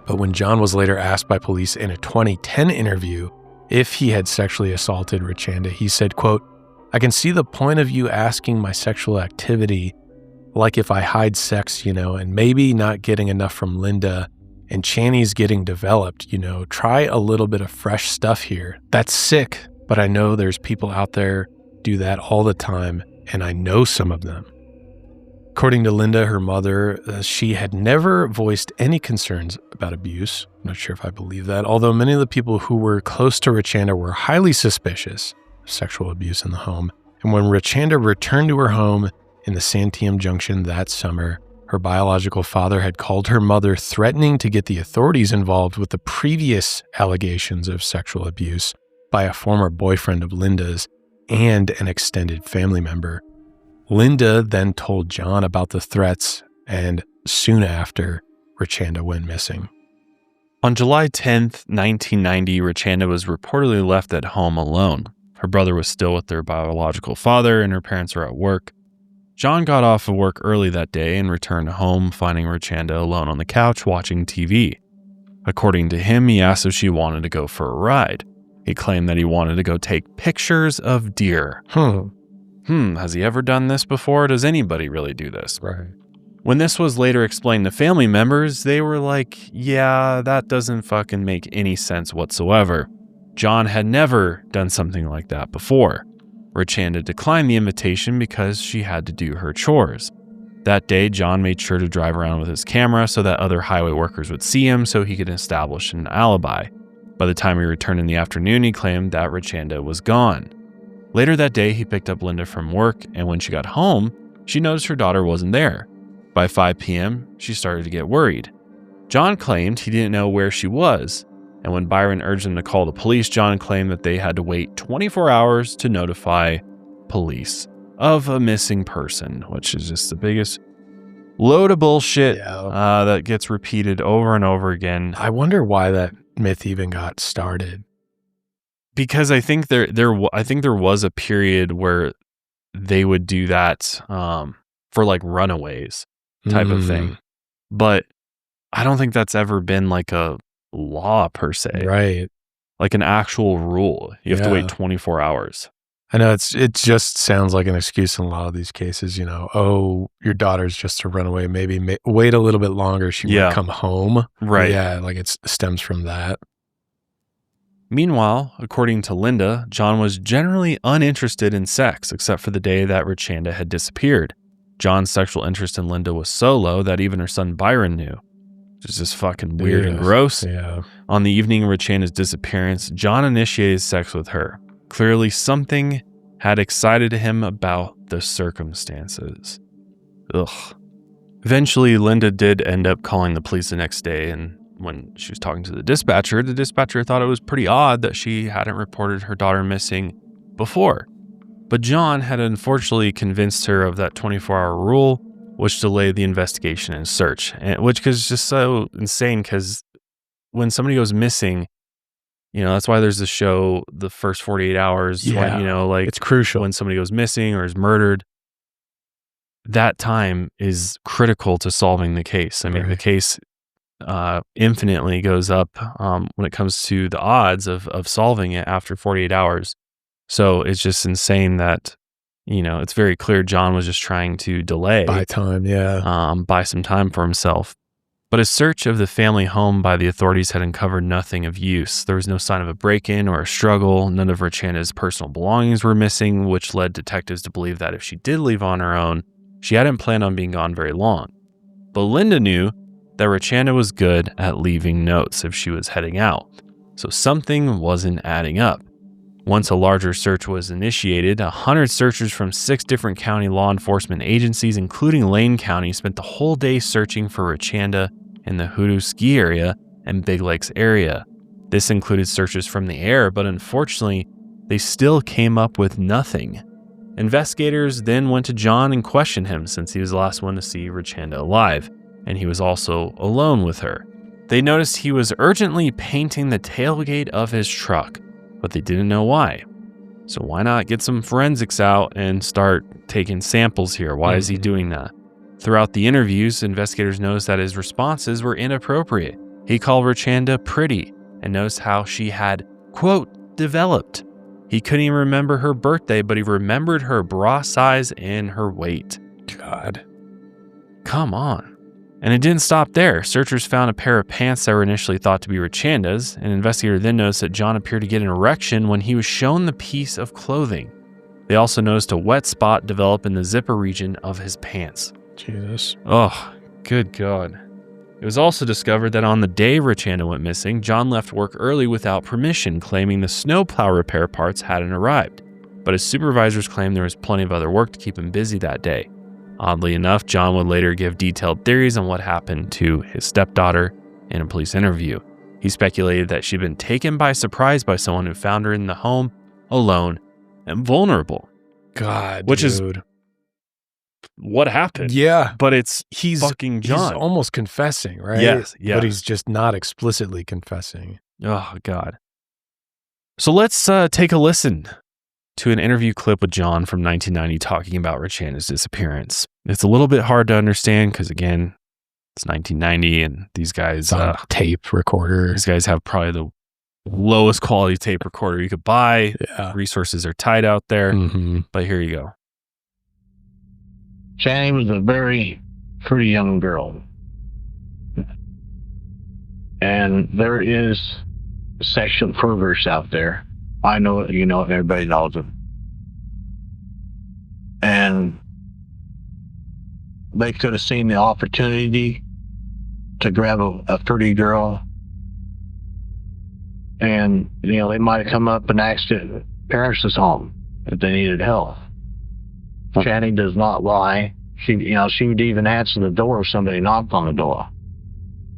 Speaker 3: but when John was later asked by police in a 2010 interview if he had sexually assaulted Rachanda, he said, quote, "I can see the point of you asking my sexual activity, like if I hide sex, and maybe not getting enough from Linda, and Channy's getting developed, try a little bit of fresh stuff here. That's sick, but I know there's people out there do that all the time, and I know some of them." According to Linda, her mother, she had never voiced any concerns about abuse. I'm not sure if I believe that, although many of the people who were close to Rachanda were highly suspicious of sexual abuse in the home. And when Rachanda returned to her home in the Santiam Junction that summer, her biological father had called her mother, threatening to get the authorities involved with the previous allegations of sexual abuse by a former boyfriend of Linda's and an extended family member. Linda then told John about the threats, and soon after, Rachanda went missing.
Speaker 2: On July 10th, 1990, Rachanda was reportedly left at home alone. Her brother was still with their biological father, and her parents were at work. John got off of work early that day and returned home, finding Rachanda alone on the couch watching TV. According to him, he asked if she wanted to go for a ride. He claimed that he wanted to go take pictures of deer. Has he ever done this before? Does anybody really do this?
Speaker 3: Right.
Speaker 2: When this was later explained to family members, they were like, yeah, that doesn't fucking make any sense whatsoever. John had never done something like that before. Rachanda declined the invitation because she had to do her chores. That day, John made sure to drive around with his camera so that other highway workers would see him so he could establish an alibi. By the time he returned in the afternoon, he claimed that Rachanda was gone. Later that day, he picked up Linda from work, and when she got home, she noticed her daughter wasn't there. By 5 p.m., she started to get worried. John claimed he didn't know where she was, and when Byron urged him to call the police, John claimed that they had to wait 24 hours to notify police of a missing person, which is just the biggest load of bullshit that gets repeated over and over again.
Speaker 3: I wonder why that myth even got started.
Speaker 2: Because I think there was a period where they would do that for like runaways type of thing, but I don't think that's ever been like a law per se,
Speaker 3: right?
Speaker 2: Like an actual rule. You have to wait 24 hours.
Speaker 3: I know it just sounds like an excuse in a lot of these cases. Oh, your daughter's just a runaway. Maybe wait a little bit longer. She might come home,
Speaker 2: right?
Speaker 3: Yeah, like it stems from that.
Speaker 2: Meanwhile, according to Linda, John was generally uninterested in sex except for the day that Rachanda had disappeared. John's sexual interest in Linda was so low that even her son Byron knew. Which is just fucking weird and gross.
Speaker 3: Yeah.
Speaker 2: On the evening of Rachanda's disappearance, John initiated sex with her. Clearly, something had excited him about the circumstances. Ugh. Eventually, Linda did end up calling the police the next day, and when she was talking to the dispatcher thought it was pretty odd that she hadn't reported her daughter missing before. But John had unfortunately convinced her of that 24-hour rule, which delayed the investigation and search, which is just so insane because when somebody goes missing, that's why there's the show, The First 48 Hours,
Speaker 3: Yeah,
Speaker 2: when,
Speaker 3: it's crucial.
Speaker 2: When somebody goes missing or is murdered, that time is critical to solving the case. I mean, the case infinitely goes up when it comes to the odds of solving it after 48 hours. So it's just insane that, it's very clear John was just trying to delay.
Speaker 3: Buy time, yeah.
Speaker 2: Buy some time for himself. But a search of the family home by the authorities had uncovered nothing of use. There was no sign of a break-in or a struggle. None of Rachanda's personal belongings were missing, which led detectives to believe that if she did leave on her own, she hadn't planned on being gone very long. But Linda knew that Rachanda was good at leaving notes if she was heading out. So something wasn't adding up. Once a larger search was initiated, 100 searchers from 6 different county law enforcement agencies, including Lane County, spent the whole day searching for Rachanda in the Hoodoo Ski area and Big Lakes area. This included searches from the air, but unfortunately, they still came up with nothing. Investigators then went to John and questioned him since he was the last one to see Rachanda alive, and he was also alone with her. They noticed he was urgently painting the tailgate of his truck, but they didn't know why. So why not get some forensics out and start taking samples here? Why is he doing that? Throughout the interviews, investigators noticed that his responses were inappropriate. He called Rachanda pretty and noticed how she had, quote, developed. He couldn't even remember her birthday, but he remembered her bra size and her weight.
Speaker 3: God.
Speaker 2: Come on. And it didn't stop there. Searchers found a pair of pants that were initially thought to be Rachanda's. An investigator then noticed that John appeared to get an erection when he was shown the piece of clothing. They also noticed a wet spot develop in the zipper region of his pants.
Speaker 3: Jesus.
Speaker 2: Oh, good God. It was also discovered that on the day Rachanda went missing, John left work early without permission, claiming the snowplow repair parts hadn't arrived. But his supervisors claimed there was plenty of other work to keep him busy that day. Oddly enough, John would later give detailed theories on what happened to his stepdaughter in a police interview. He speculated that she'd been taken by surprise by someone who found her in the home, alone, and vulnerable.
Speaker 3: God,
Speaker 2: Which
Speaker 3: dude.
Speaker 2: is what happened.
Speaker 3: Yeah.
Speaker 2: But he's
Speaker 3: He's
Speaker 2: fucking John.
Speaker 3: He's almost confessing, right?
Speaker 2: Yes, yeah.
Speaker 3: But he's just not explicitly confessing.
Speaker 2: Oh, God. So let's take a listen to an interview clip with John from 1990 talking about Rachanda's disappearance. It's a little bit hard to understand because, again, it's 1990 and these guys...
Speaker 3: It's on tape recorder.
Speaker 2: These guys have probably the lowest quality tape recorder you could buy.
Speaker 3: Yeah.
Speaker 2: Resources are tight out there.
Speaker 3: Mm-hmm.
Speaker 2: But here you go.
Speaker 4: Shani was a very pretty young girl. And there is sexual perverts out there. I know it, you know it, everybody knows it. And they could have seen the opportunity to grab a pretty girl. And, they might have come up and asked the parents' home if they needed help. Shani does not lie. She would even answer the door if somebody knocked on the door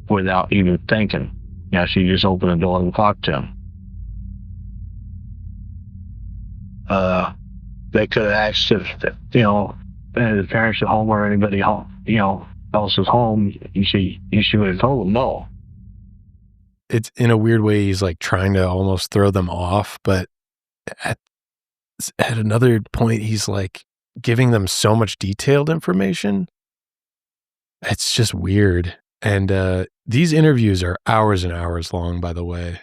Speaker 4: without even thinking. She just opened the door and talked to him. They could have asked if, the parents at home or anybody else's home. She would have told them no.
Speaker 3: It's in a weird way, he's like trying to almost throw them off, but at another point, he's like giving them so much detailed information. It's just weird. And these interviews are hours and hours long, by the way.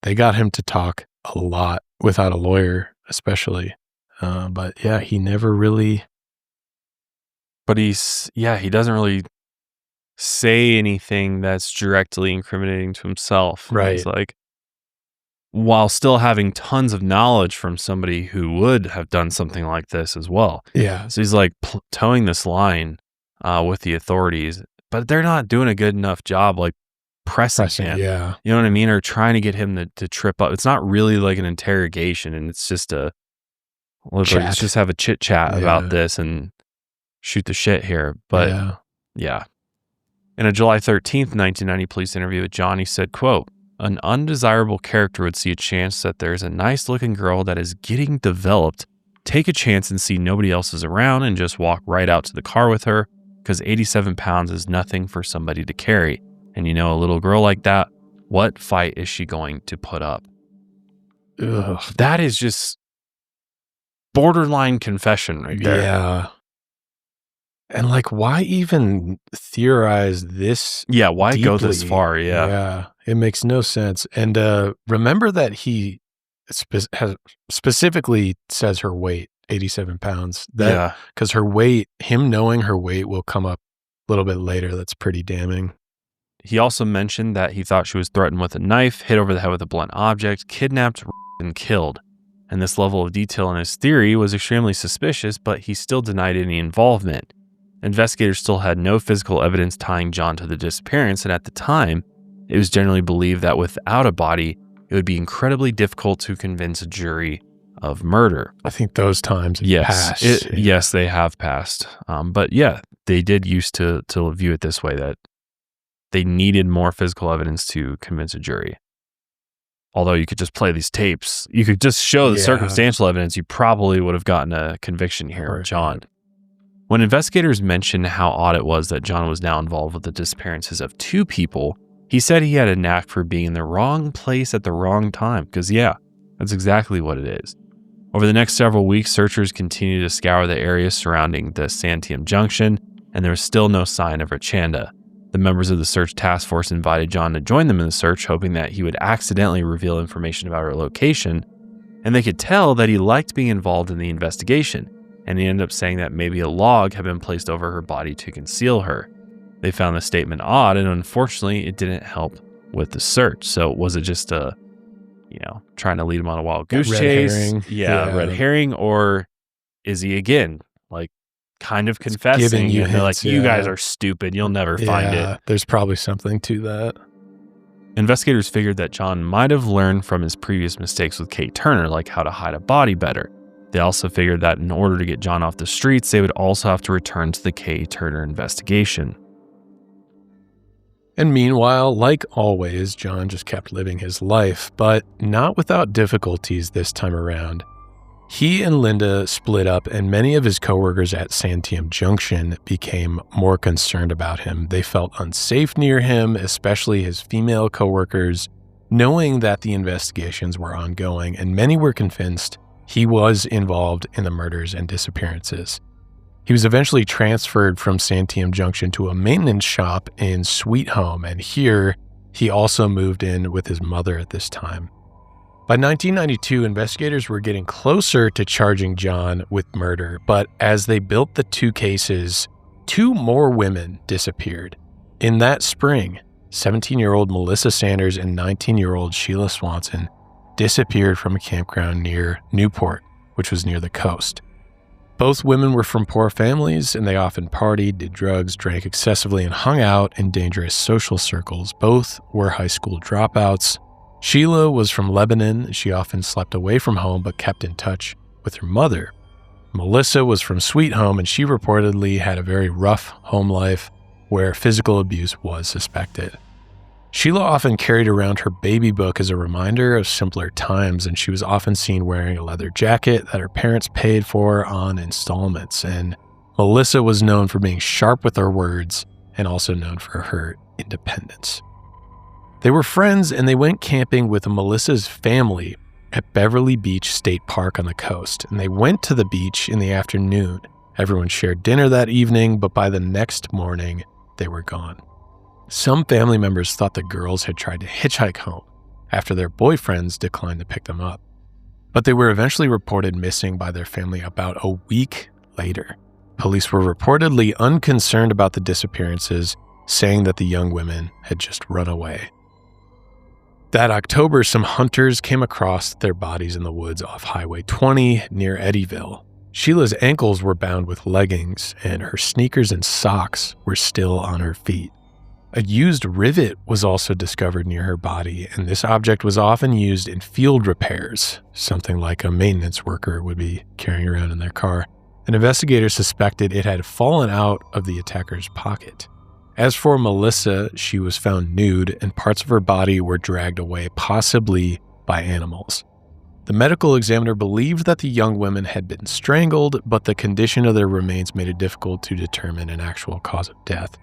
Speaker 3: They got him to talk a lot without a lawyer, especially. But yeah, he never really...
Speaker 2: But he doesn't really say anything that's directly incriminating to himself.
Speaker 3: Right.
Speaker 2: It's like, while still having tons of knowledge from somebody who would have done something like this as well.
Speaker 3: Yeah.
Speaker 2: So he's like towing this line with the authorities, but they're not doing a good enough job like pressing him.
Speaker 3: Yeah.
Speaker 2: You know what I mean? Or trying to get him to trip up. It's not really like an interrogation, and it's just let's just have a chit chat about this and shoot the shit here. But yeah. In a July 13th, 1990 police interview with John, he said, quote, "An undesirable character would see a chance that there's a nice looking girl that is getting developed, take a chance and see nobody else is around and just walk right out to the car with her, because 87 pounds is nothing for somebody to carry. And you know, a little girl like that, what fight is she going to put up?"
Speaker 3: Ugh.
Speaker 2: That is just borderline confession right there.
Speaker 3: Yeah. And like, why even theorize this?
Speaker 2: Yeah, why go
Speaker 3: deeply?
Speaker 2: this far? Yeah.
Speaker 3: Yeah, it makes no sense. And remember that he specifically says her weight, 87 pounds. Because her weight, him knowing her weight will come up a little bit later. That's pretty damning.
Speaker 2: He also mentioned that he thought she was threatened with a knife, hit over the head with a blunt object, kidnapped, and killed. And this level of detail in his theory was extremely suspicious, but he still denied any involvement. Investigators still had no physical evidence tying John to the disappearance, and at the time, it was generally believed that without a body, it would be incredibly difficult to convince a jury of murder.
Speaker 3: I think those times passed.
Speaker 2: Yes, they have passed. But yeah, they did used to view it this way, that they needed more physical evidence to convince a jury. Although you could just play these tapes, you could just show the circumstantial evidence, you probably would have gotten a conviction here with John. When investigators mentioned how odd it was that John was now involved with the disappearances of two people, he said he had a knack for being in the wrong place at the wrong time, because that's exactly what it is. Over the next several weeks, searchers continued to scour the area surrounding the Santiam Junction, and there was still no sign of Rachanda. The members of the search task force invited John to join them in the search, hoping that he would accidentally reveal information about her location, and they could tell that he liked being involved in the investigation, and he ended up saying that maybe a log had been placed over her body to conceal her. They found the statement odd, and unfortunately, it didn't help with the search. So was it just trying to lead him on a wild goose chase?
Speaker 3: Herring.
Speaker 2: Yeah, red herring, or is he again kind of confessing?
Speaker 3: Giving you
Speaker 2: and they're
Speaker 3: hints,
Speaker 2: like, you guys are stupid. You'll never find it.
Speaker 3: There's probably something to that.
Speaker 2: Investigators figured that John might have learned from his previous mistakes with Kaye Turner, like how to hide a body better. They also figured that in order to get John off the streets, they would also have to return to the Kaye Turner investigation.
Speaker 3: And meanwhile, like always, John just kept living his life, but not without difficulties this time around. He and Linda split up, and many of his coworkers at Santiam Junction became more concerned about him. They felt unsafe near him, especially his female coworkers, knowing that the investigations were ongoing, and many were convinced he was involved in the murders and disappearances. He was eventually transferred from Santiam Junction to a maintenance shop in Sweet Home, and here he also moved in with his mother at this time. By 1992, investigators were getting closer to charging John with murder, but as they built the two cases, two more women disappeared. In that spring, 17-year-old Melissa Sanders and 19-year-old Sheila Swanson disappeared from a campground near Newport, which was near the coast. Both women were from poor families, and they often partied, did drugs, drank excessively, and hung out in dangerous social circles. Both were high school dropouts. Sheila was from Lebanon. She often slept away from home but kept in touch with her mother. Melissa was from Sweet Home, and she reportedly had a very rough home life where physical abuse was suspected. Sheila often carried around her baby book as a reminder of simpler times, and she was often seen wearing a leather jacket that her parents paid for on installments. And Melissa was known for being sharp with her words and also known for her independence. They were friends, and they went camping with Melissa's family at Beverly Beach State Park on the coast, and they went to the beach in the afternoon. Everyone shared dinner that evening, but by the next morning, they were gone. Some family members thought the girls had tried to hitchhike home after their boyfriends declined to pick them up, but they were eventually reported missing by their family about a week later. Police were reportedly unconcerned about the disappearances, saying that the young women had just run away. That October, some hunters came across their bodies in the woods off Highway 20 near Eddyville. Sheila's ankles were bound with leggings, and her sneakers and socks were still on her feet. A used rivet was also discovered near her body, and this object was often used in field repairs, something like a maintenance worker would be carrying around in their car. An investigator suspected it had fallen out of the attacker's pocket. As for Melissa, she was found nude, and parts of her body were dragged away, possibly by animals. The medical examiner believed that the young women had been strangled, but the condition of their remains made it difficult to determine an actual cause of death.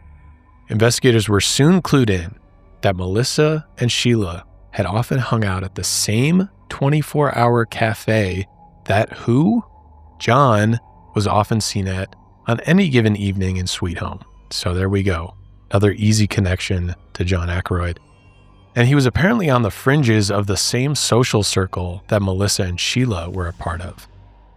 Speaker 3: Investigators were soon clued in that Melissa and Sheila had often hung out at the same 24-hour cafe that John was often seen at on any given evening in Sweet Home. So there we go. Another easy connection to John Ackroyd. And he was apparently on the fringes of the same social circle that Melissa and Sheila were a part of.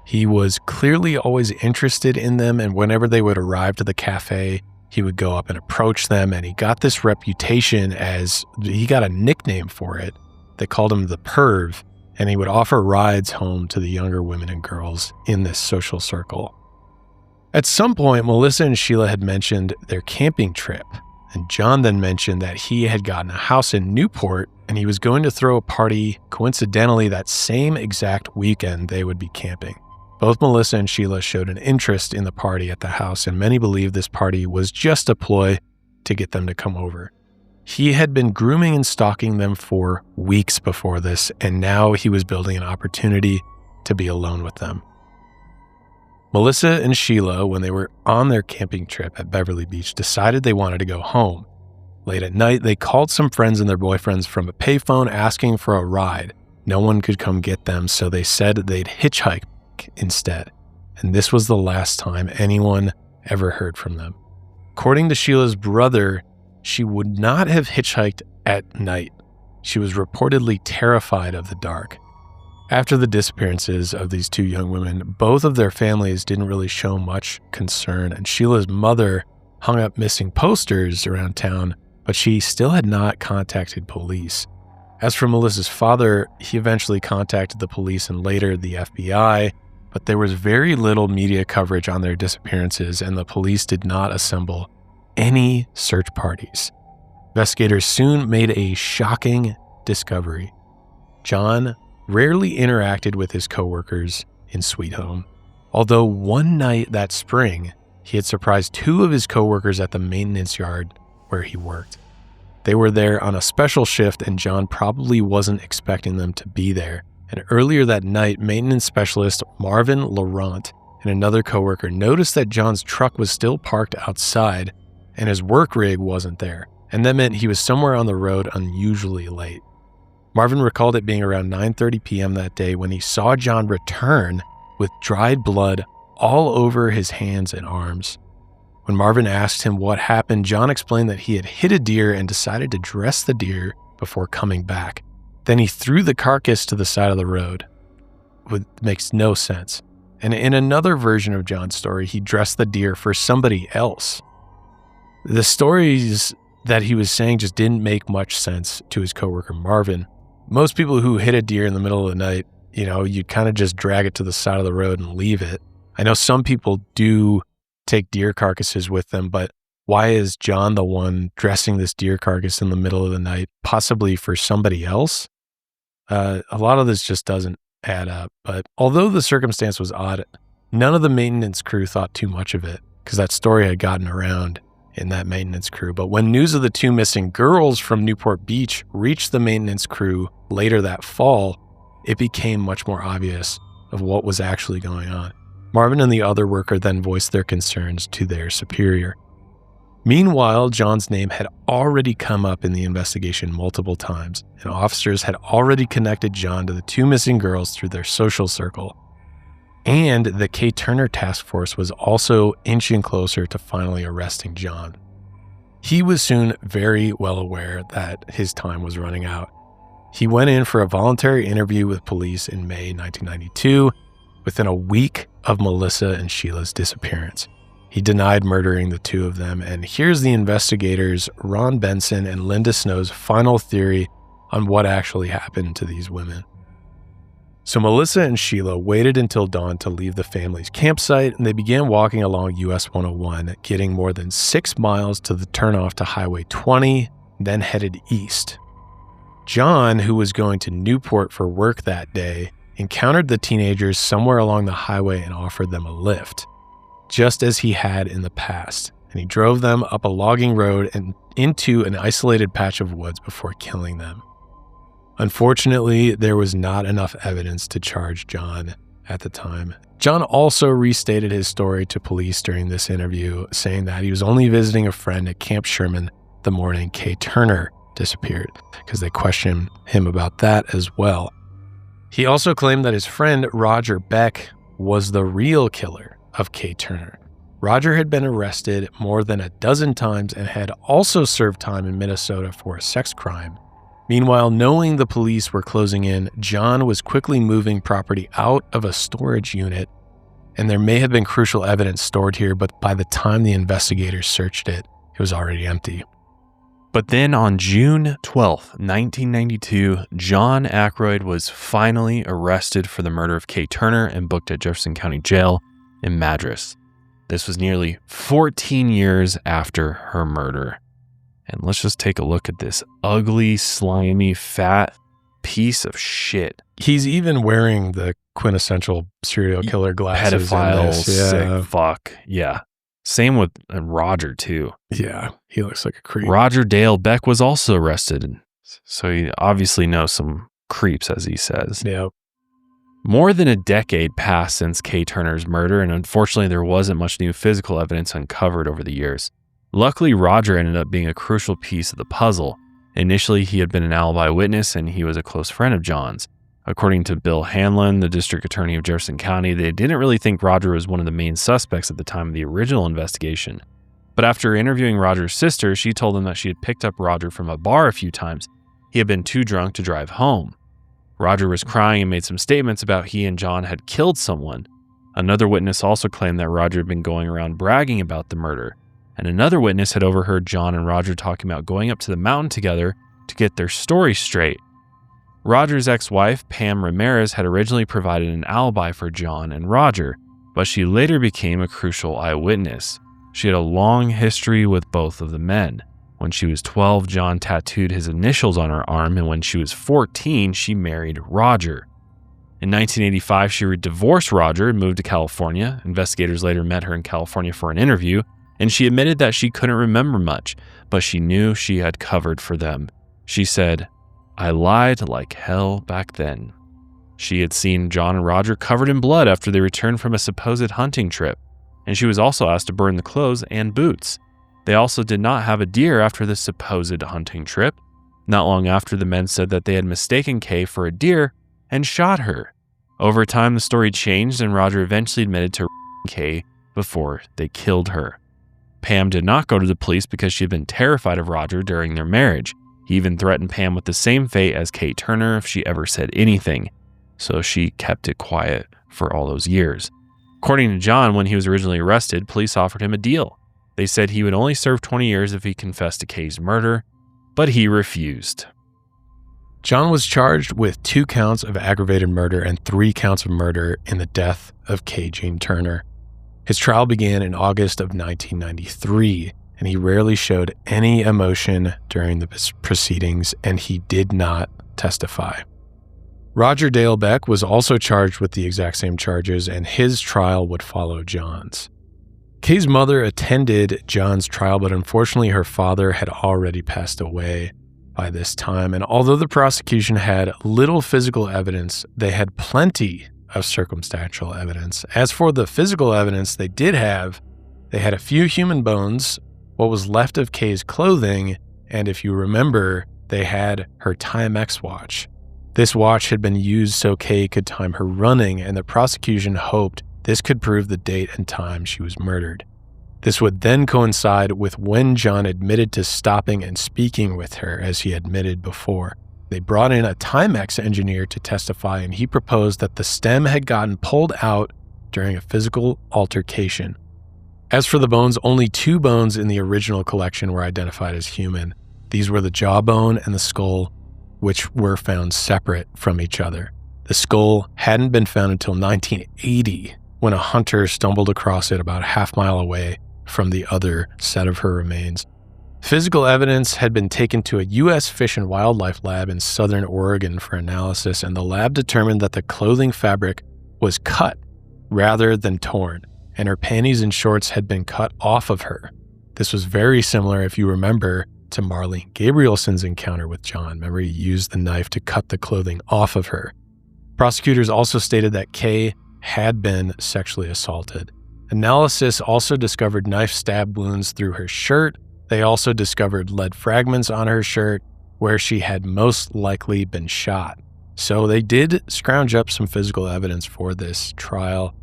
Speaker 3: He was clearly always interested in them, and whenever they would arrive to the cafe, he would go up and approach them, and he got this reputation as, he got a nickname for it. They called him the Perv, and he would offer rides home to the younger women and girls in this social circle. At some point, Melissa and Sheila had mentioned their camping trip, and John then mentioned that he had gotten a house in Newport and he was going to throw a party coincidentally that same exact weekend they would be camping. Both Melissa and Sheila showed an interest in the party at the house, and many believe this party was just a ploy to get them to come over. He had been grooming and stalking them for weeks before this, and now he was building an opportunity to be alone with them. Melissa and Sheila, when they were on their camping trip at Beverly Beach, decided they wanted to go home. Late at night, they called some friends and their boyfriends from a payphone asking for a ride. No one could come get them, so they said they'd hitchhike instead. And this was the last time anyone ever heard from them. According to Sheila's brother, she would not have hitchhiked at night. She was reportedly terrified of the dark. After the disappearances of these two young women, both of their families didn't really show much concern, and Sheila's mother hung up missing posters around town, but she still had not contacted police. As for Melissa's father, he eventually contacted the police and later the FBI, but there was very little media coverage on their disappearances, and the police did not assemble any search parties. Investigators soon made a shocking discovery. John rarely interacted with his coworkers in Sweet Home, although one night that spring, he had surprised two of his coworkers at the maintenance yard where he worked. They were there on a special shift, and John probably wasn't expecting them to be there. And earlier that night, maintenance specialist Marvin Laurent and another coworker noticed that John's truck was still parked outside and his work rig wasn't there, and that meant he was somewhere on the road unusually late. Marvin recalled it being around 9:30 p.m. that day when he saw John return with dried blood all over his hands and arms. When Marvin asked him what happened, John explained that he had hit a deer and decided to dress the deer before coming back. Then he threw the carcass to the side of the road. It makes no sense. And in another version of John's story, he dressed the deer for somebody else. The stories that he was saying just didn't make much sense to his coworker Marvin. Most people who hit a deer in the middle of the night, you kind of just drag it to the side of the road and leave it. I know some people do take deer carcasses with them, but why is John the one dressing this deer carcass in the middle of the night, possibly for somebody else? A lot of this just doesn't add up. But although the circumstance was odd, none of the maintenance crew thought too much of it because that story had gotten around in that maintenance crew. But when news of the two missing girls from Newport Beach reached the maintenance crew later that fall, it became much more obvious of what was actually going on. Marvin and the other worker then voiced their concerns to their superior. Meanwhile, John's name had already come up in the investigation multiple times, and officers had already connected John to the two missing girls through their social circle. And the Kaye Turner task force was also inching closer to finally arresting John. He was soon very well aware that his time was running out. He went in for a voluntary interview with police in May 1992, within a week of Melissa and Sheila's disappearance. He denied murdering the two of them, and here's the investigators Ron Benson and Linda Snow's final theory on what actually happened to these women. So Melissa and Sheila waited until dawn to leave the family's campsite, and they began walking along US 101, getting more than 6 miles to the turnoff to Highway 20, then headed east. John, who was going to Newport for work that day, encountered the teenagers somewhere along the highway and offered them a lift, just as he had in the past, and he drove them up a logging road and into an isolated patch of woods before killing them. Unfortunately, there was not enough evidence to charge John at the time. John also restated his story to police during this interview, saying that he was only visiting a friend at Camp Sherman the morning Kaye Turner disappeared, because they questioned him about that as well. He also claimed that his friend Roger Beck was the real killer of Kaye Turner. Roger had been arrested more than a dozen times and had also served time in Minnesota for a sex crime. Meanwhile, knowing the police were closing in, John was quickly moving property out of a storage unit, and there may have been crucial evidence stored here, but by the time the investigators searched it, it was already empty.
Speaker 2: But then on June 12th, 1992, John Ackroyd was finally arrested for the murder of Kaye Turner and booked at Jefferson County Jail in Madras. This was nearly 14 years after her murder. And let's just take a look at this ugly, slimy, fat piece of shit.
Speaker 3: He's even wearing the quintessential serial killer glasses.
Speaker 2: Pedophile, sick fuck. Yeah. Same with Roger, too.
Speaker 3: Yeah, he looks like a creep.
Speaker 2: Roger Dale Beck was also arrested. So he obviously knows some creeps, as he says.
Speaker 3: Yep.
Speaker 2: More than a decade passed since Kaye Turner's murder, and unfortunately there wasn't much new physical evidence uncovered over the years. Luckily, Roger ended up being a crucial piece of the puzzle. Initially, he had been an alibi witness, and he was a close friend of John's. According to Bill Hanlon, the district attorney of Jefferson County, they didn't really think Roger was one of the main suspects at the time of the original investigation. But after interviewing Roger's sister, she told them that she had picked up Roger from a bar a few times. He had been too drunk to drive home. Roger was crying and made some statements about he and John had killed someone. Another witness also claimed that Roger had been going around bragging about the murder. And another witness had overheard John and Roger talking about going up to the mountain together to get their story straight. Roger's ex-wife, Pam Ramirez, had originally provided an alibi for John and Roger, but she later became a crucial eyewitness. She had a long history with both of the men. When she was 12, John tattooed his initials on her arm, and when she was 14, she married Roger. In 1985, she divorced Roger and moved to California. Investigators later met her in California for an interview, and she admitted that she couldn't remember much, but she knew she had covered for them. She said, "I lied like hell back then." She had seen John and Roger covered in blood after they returned from a supposed hunting trip, and she was also asked to burn the clothes and boots. They also did not have a deer after the supposed hunting trip. Not long after, the men said that they had mistaken Kaye for a deer and shot her. Over time, the story changed, and Roger eventually admitted to Kaye before they killed her. Pam did not go to the police because she had been terrified of Roger during their marriage. He even threatened Pam with the same fate as Kaye Turner if she ever said anything, so she kept it quiet for all those years. According to John, when he was originally arrested, police offered him a deal. They said he would only serve 20 years if he confessed to Kaye's murder, but he refused.
Speaker 3: John was charged with 2 counts of aggravated murder and 3 counts of murder in the death of Kaye Jean Turner. His trial began in August of 1993, and he rarely showed any emotion during the proceedings, and he did not testify. Roger Dale Beck was also charged with the exact same charges, and his trial would follow John's. Kaye's mother attended John's trial, but unfortunately her father had already passed away by this time, and although the prosecution had little physical evidence, they had plenty of circumstantial evidence. As for the physical evidence they had a few human bones, what was left of Kaye's clothing, and if you remember, they had her Timex watch. This watch had been used so Kaye could time her running, and the prosecution hoped this could prove the date and time she was murdered. This would then coincide with when John admitted to stopping and speaking with her, as he admitted before. They brought in a Timex engineer to testify, and he proposed that the stem had gotten pulled out during a physical altercation. As for the bones, only 2 bones in the original collection were identified as human. These were the jawbone and the skull. which were found separate from each other. The skull hadn't been found until 1980, when a hunter stumbled across it about a half-mile away from the other set of her remains. Physical evidence had been taken to a U.S. Fish and Wildlife lab in southern Oregon for analysis, and the lab determined that the clothing fabric was cut rather than torn, and her panties and shorts had been cut off of her. This was very similar, if you remember, to Marlene Gabrielsen's encounter with John. Remember, he used the knife to cut the clothing off of her. Prosecutors also stated that Kaye had been sexually assaulted. Analysis also discovered knife stab wounds through her shirt. They also discovered lead fragments on her shirt where she had most likely been shot. So they did scrounge up some physical evidence for this trial.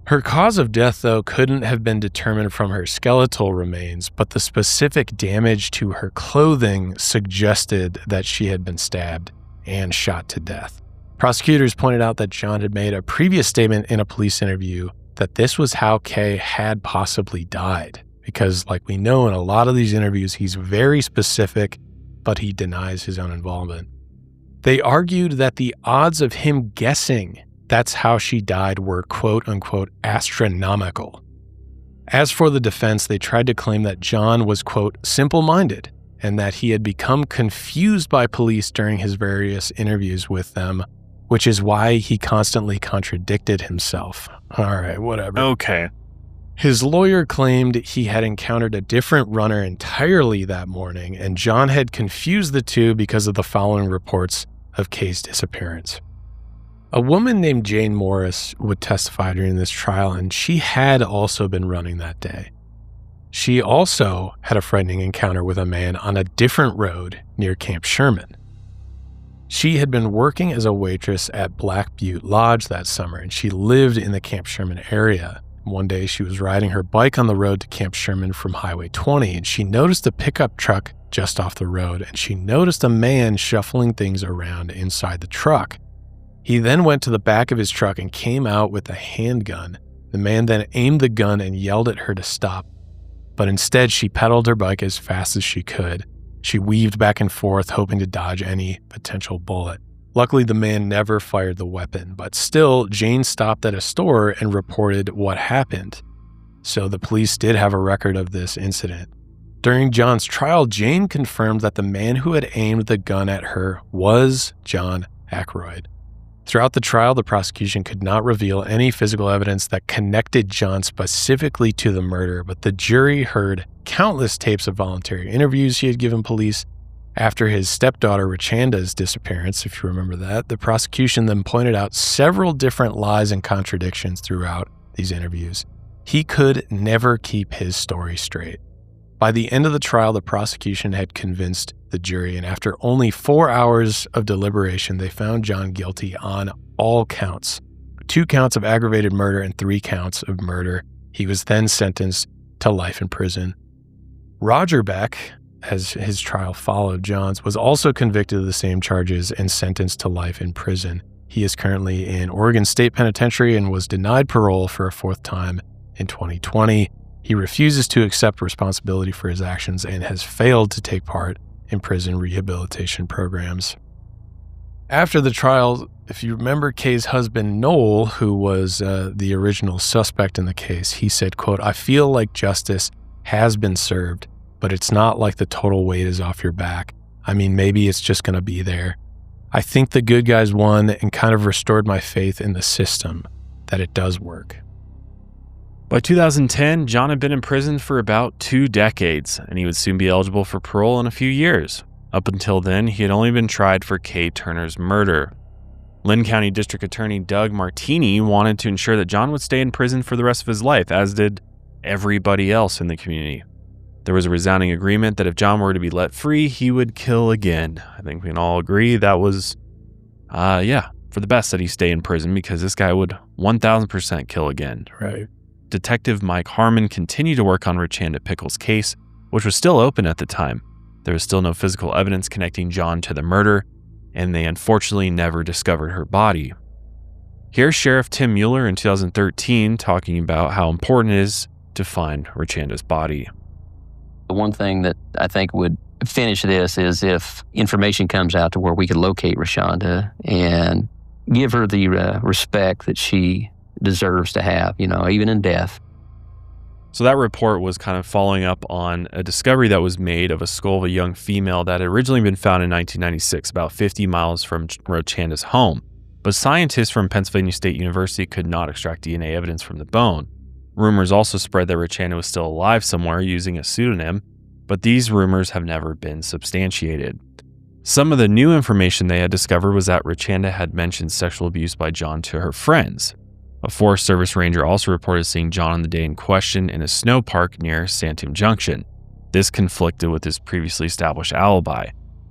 Speaker 3: Her cause of death, though, couldn't have been determined from her skeletal remains, but the specific damage to her clothing suggested that she had been stabbed and shot to death. Prosecutors pointed out that John had made a previous statement in a police interview that this was how Kaye had possibly died. Because, like we know in a lot of these interviews, he's very specific, but he denies his own involvement. They argued that the odds of him guessing that's how she died were quote-unquote astronomical. As for the defense, they tried to claim that John was, quote, simple-minded, and that he had become confused by police during his various interviews with them, which is why he constantly contradicted himself. All right, whatever.
Speaker 2: Okay.
Speaker 3: His lawyer claimed he had encountered a different runner entirely that morning, and John had confused the two because of the following reports of Kaye's disappearance. A woman named Jane Morris would testify during this trial, and she had also been running that day. She also had a frightening encounter with a man on a different road near Camp Sherman. She had been working as a waitress at Black Butte Lodge that summer, and she lived in the Camp Sherman area. One day, she was riding her bike on the road to Camp Sherman from Highway 20, and she noticed a pickup truck just off the road, and she noticed a man shuffling things around inside the truck. He then went to the back of his truck and came out with a handgun. The man then aimed the gun and yelled at her to stop, but instead she pedaled her bike as fast as she could. She weaved back and forth, hoping to dodge any potential bullet. Luckily, the man never fired the weapon, but still, Jane stopped at a store and reported what happened. So the police did have a record of this incident. During John's trial, Jane confirmed that the man who had aimed the gun at her was John Ackroyd. Throughout the trial, the prosecution could not reveal any physical evidence that connected John specifically to the murder, but the jury heard countless tapes of voluntary interviews he had given police. After his stepdaughter Rachanda's disappearance, if you remember that, the prosecution then pointed out several different lies and contradictions throughout these interviews. He could never keep his story straight. By the end of the trial, the prosecution had convinced the jury, and after only 4 hours of deliberation, they found John guilty on all counts. 2 counts of aggravated murder and 3 counts of murder. He was then sentenced to life in prison. Roger Beck, as his trial followed John's, was also convicted of the same charges and sentenced to life in prison. He is currently in Oregon State Penitentiary and was denied parole for a 4th time in 2020. He refuses to accept responsibility for his actions and has failed to take part in prison rehabilitation programs. After the trial, if you remember Kaye's husband, Noel, who was the original suspect in the case, he said, quote, "I feel like justice has been served, but it's not like the total weight is off your back. I mean, maybe it's just going to be there. I think the good guys won and kind of restored my faith in the system, that it does work."
Speaker 2: By 2010, John had been in prison for about 2 decades, and he would soon be eligible for parole in a few years. Up until then, he had only been tried for Kaye Turner's murder. Linn County District Attorney Doug Martini wanted to ensure that John would stay in prison for the rest of his life, as did everybody else in the community. There was a resounding agreement that if John were to be let free, he would kill again. I think we can all agree that was, for the best that he stay in prison, because this guy would 1000% kill again.
Speaker 3: Right.
Speaker 2: Detective Mike Harmon continued to work on Rachanda Pickle's case, which was still open at the time. There was still no physical evidence connecting John to the murder, and they unfortunately never discovered her body. Here's Sheriff Tim Mueller in 2013 talking about how important it is to find Rachanda's body.
Speaker 5: The one thing that I think would finish this is if information comes out to where we could locate Rachanda and give her the respect that she deserves to have, even in death.
Speaker 2: So that report was kind of following up on a discovery that was made of a skull of a young female that had originally been found in 1996, about 50 miles from Rachanda's home. But scientists from Pennsylvania State University could not extract DNA evidence from the bone. Rumors also spread that Rachanda was still alive somewhere using a pseudonym, but these rumors have never been substantiated. Some of the new information they had discovered was that Rachanda had mentioned sexual abuse by John to her friends. A Forest Service ranger also reported seeing John on the day in question in a snow park near Santum Junction. This conflicted with his previously established alibi.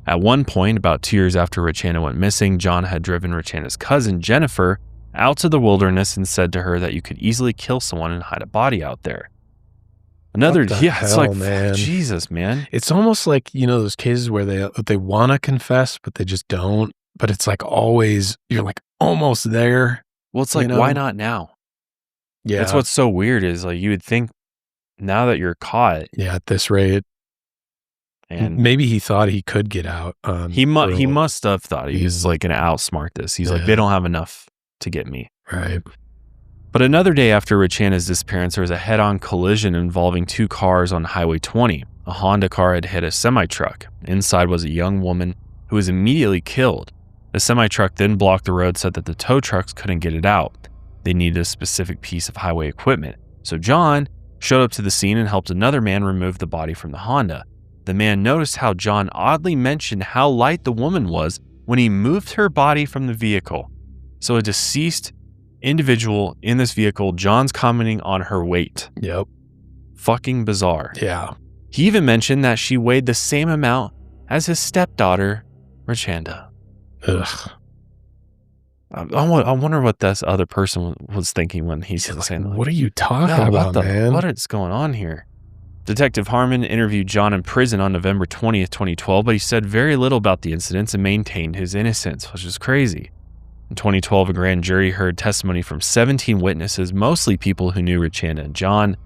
Speaker 2: At one point, about 2 years after Rachanda went missing, John had driven Rachanda's cousin, Jennifer, out to the wilderness and said to her that you could easily kill someone and hide a body out there. Another, it's like,
Speaker 3: man.
Speaker 2: Jesus, man.
Speaker 3: It's almost like, those cases where they want to confess, but they just don't. But it's like always, you're like almost there.
Speaker 2: Well, it's like, why not now?
Speaker 3: Yeah.
Speaker 2: That's what's so weird is like you would think now that you're caught.
Speaker 3: Yeah, at this rate.
Speaker 2: And
Speaker 3: maybe he thought he could get out.
Speaker 2: He must have thought he was like going to outsmart this. He's like, they don't have enough to get me.
Speaker 3: Right.
Speaker 2: But another day after Rachanda's disappearance, there was a head-on collision involving two cars on Highway 20. A Honda car had hit a semi-truck. Inside was a young woman who was immediately killed. The semi-truck then blocked the road so that the tow trucks couldn't get it out. They needed a specific piece of highway equipment. So John showed up to the scene and helped another man remove the body from the Honda. The man noticed how John oddly mentioned how light the woman was when he moved her body from the vehicle. So a deceased individual in this vehicle, John's commenting on her weight.
Speaker 3: Yep.
Speaker 2: Fucking bizarre.
Speaker 3: Yeah.
Speaker 2: He even mentioned that she weighed the same amount as his stepdaughter, Rachanda.
Speaker 3: Ugh.
Speaker 2: I wonder what this other person was thinking when he's saying,
Speaker 3: what are you talking about, man?
Speaker 2: What is going on here? Detective Harmon interviewed John in prison on November 20th, 2012, but he said very little about the incidents and maintained his innocence, which is crazy. In 2012, a grand jury heard testimony from 17 witnesses, mostly people who knew Rachanda and John.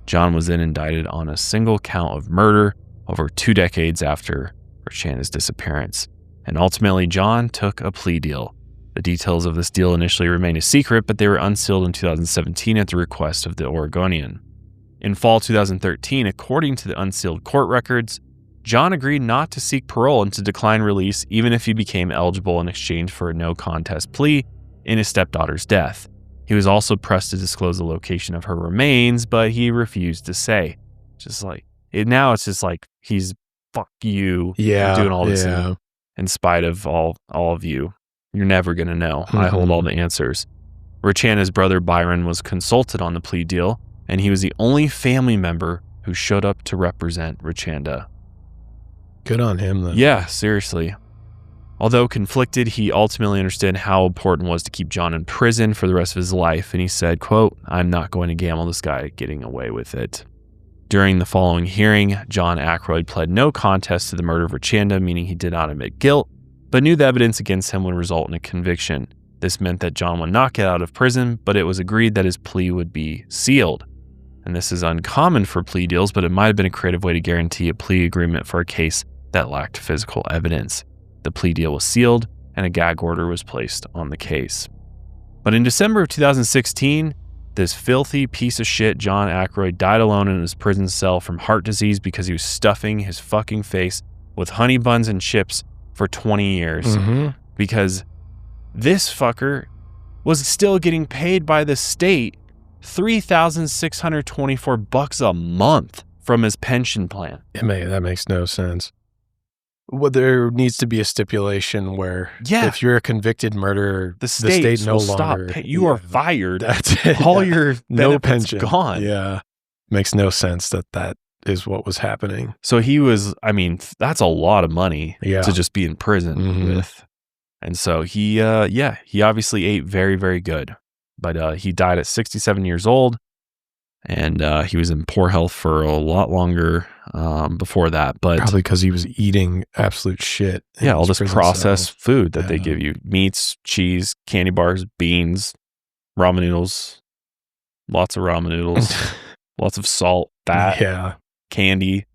Speaker 2: John was then indicted on a single count of murder over 2 decades after Rachanda's disappearance. And ultimately, John took a plea deal. The details of this deal initially remained a secret, but they were unsealed in 2017 at the request of the Oregonian. In fall 2013, according to the unsealed court records, John agreed not to seek parole and to decline release even if he became eligible in exchange for a no-contest plea in his stepdaughter's death. He was also pressed to disclose the location of her remains, but he refused to say. Just like, now it's just like, he's, fuck you, doing all this in spite of all of you. You're never going to know. I hold all the answers. Rachanda's brother Byron was consulted on the plea deal, and he was the only family member who showed up to represent Rachanda.
Speaker 3: Good on him, then.
Speaker 2: Yeah, seriously. Although conflicted, he ultimately understood how important it was to keep John in prison for the rest of his life, and he said, quote, "I'm not going to gamble this guy getting away with it." During the following hearing, John Ackroyd pled no contest to the murder of Rachanda, meaning he did not admit guilt, but knew the evidence against him would result in a conviction. This meant that John would not get out of prison, but it was agreed that his plea would be sealed. And this is uncommon for plea deals, but it might have been a creative way to guarantee a plea agreement for a case that lacked physical evidence. The plea deal was sealed, and a gag order was placed on the case. But in December of 2016, this filthy piece of shit John Ackroyd died alone in his prison cell from heart disease because he was stuffing his fucking face with honey buns and chips for 20 years. Because this fucker was still getting paid by the state $3,624 a month from his pension plan.
Speaker 3: That makes no sense. Well, there needs to be a stipulation where if you're a convicted murderer, the state no longer...
Speaker 2: Stop. You are fired.
Speaker 3: That's it.
Speaker 2: All your
Speaker 3: no
Speaker 2: benefits
Speaker 3: pension.
Speaker 2: Gone.
Speaker 3: Yeah. Makes no sense that is what was happening.
Speaker 2: So he was, that's a lot of money to just be in prison with. And so he obviously ate very, very good. But he died at 67 years old, and he was in poor health for a lot longer before that. But
Speaker 3: probably because he was eating absolute shit.
Speaker 2: Yeah, all this processed food that they give you. Meats, cheese, candy bars, beans, ramen noodles, lots of ramen noodles, lots of salt, fat, candy.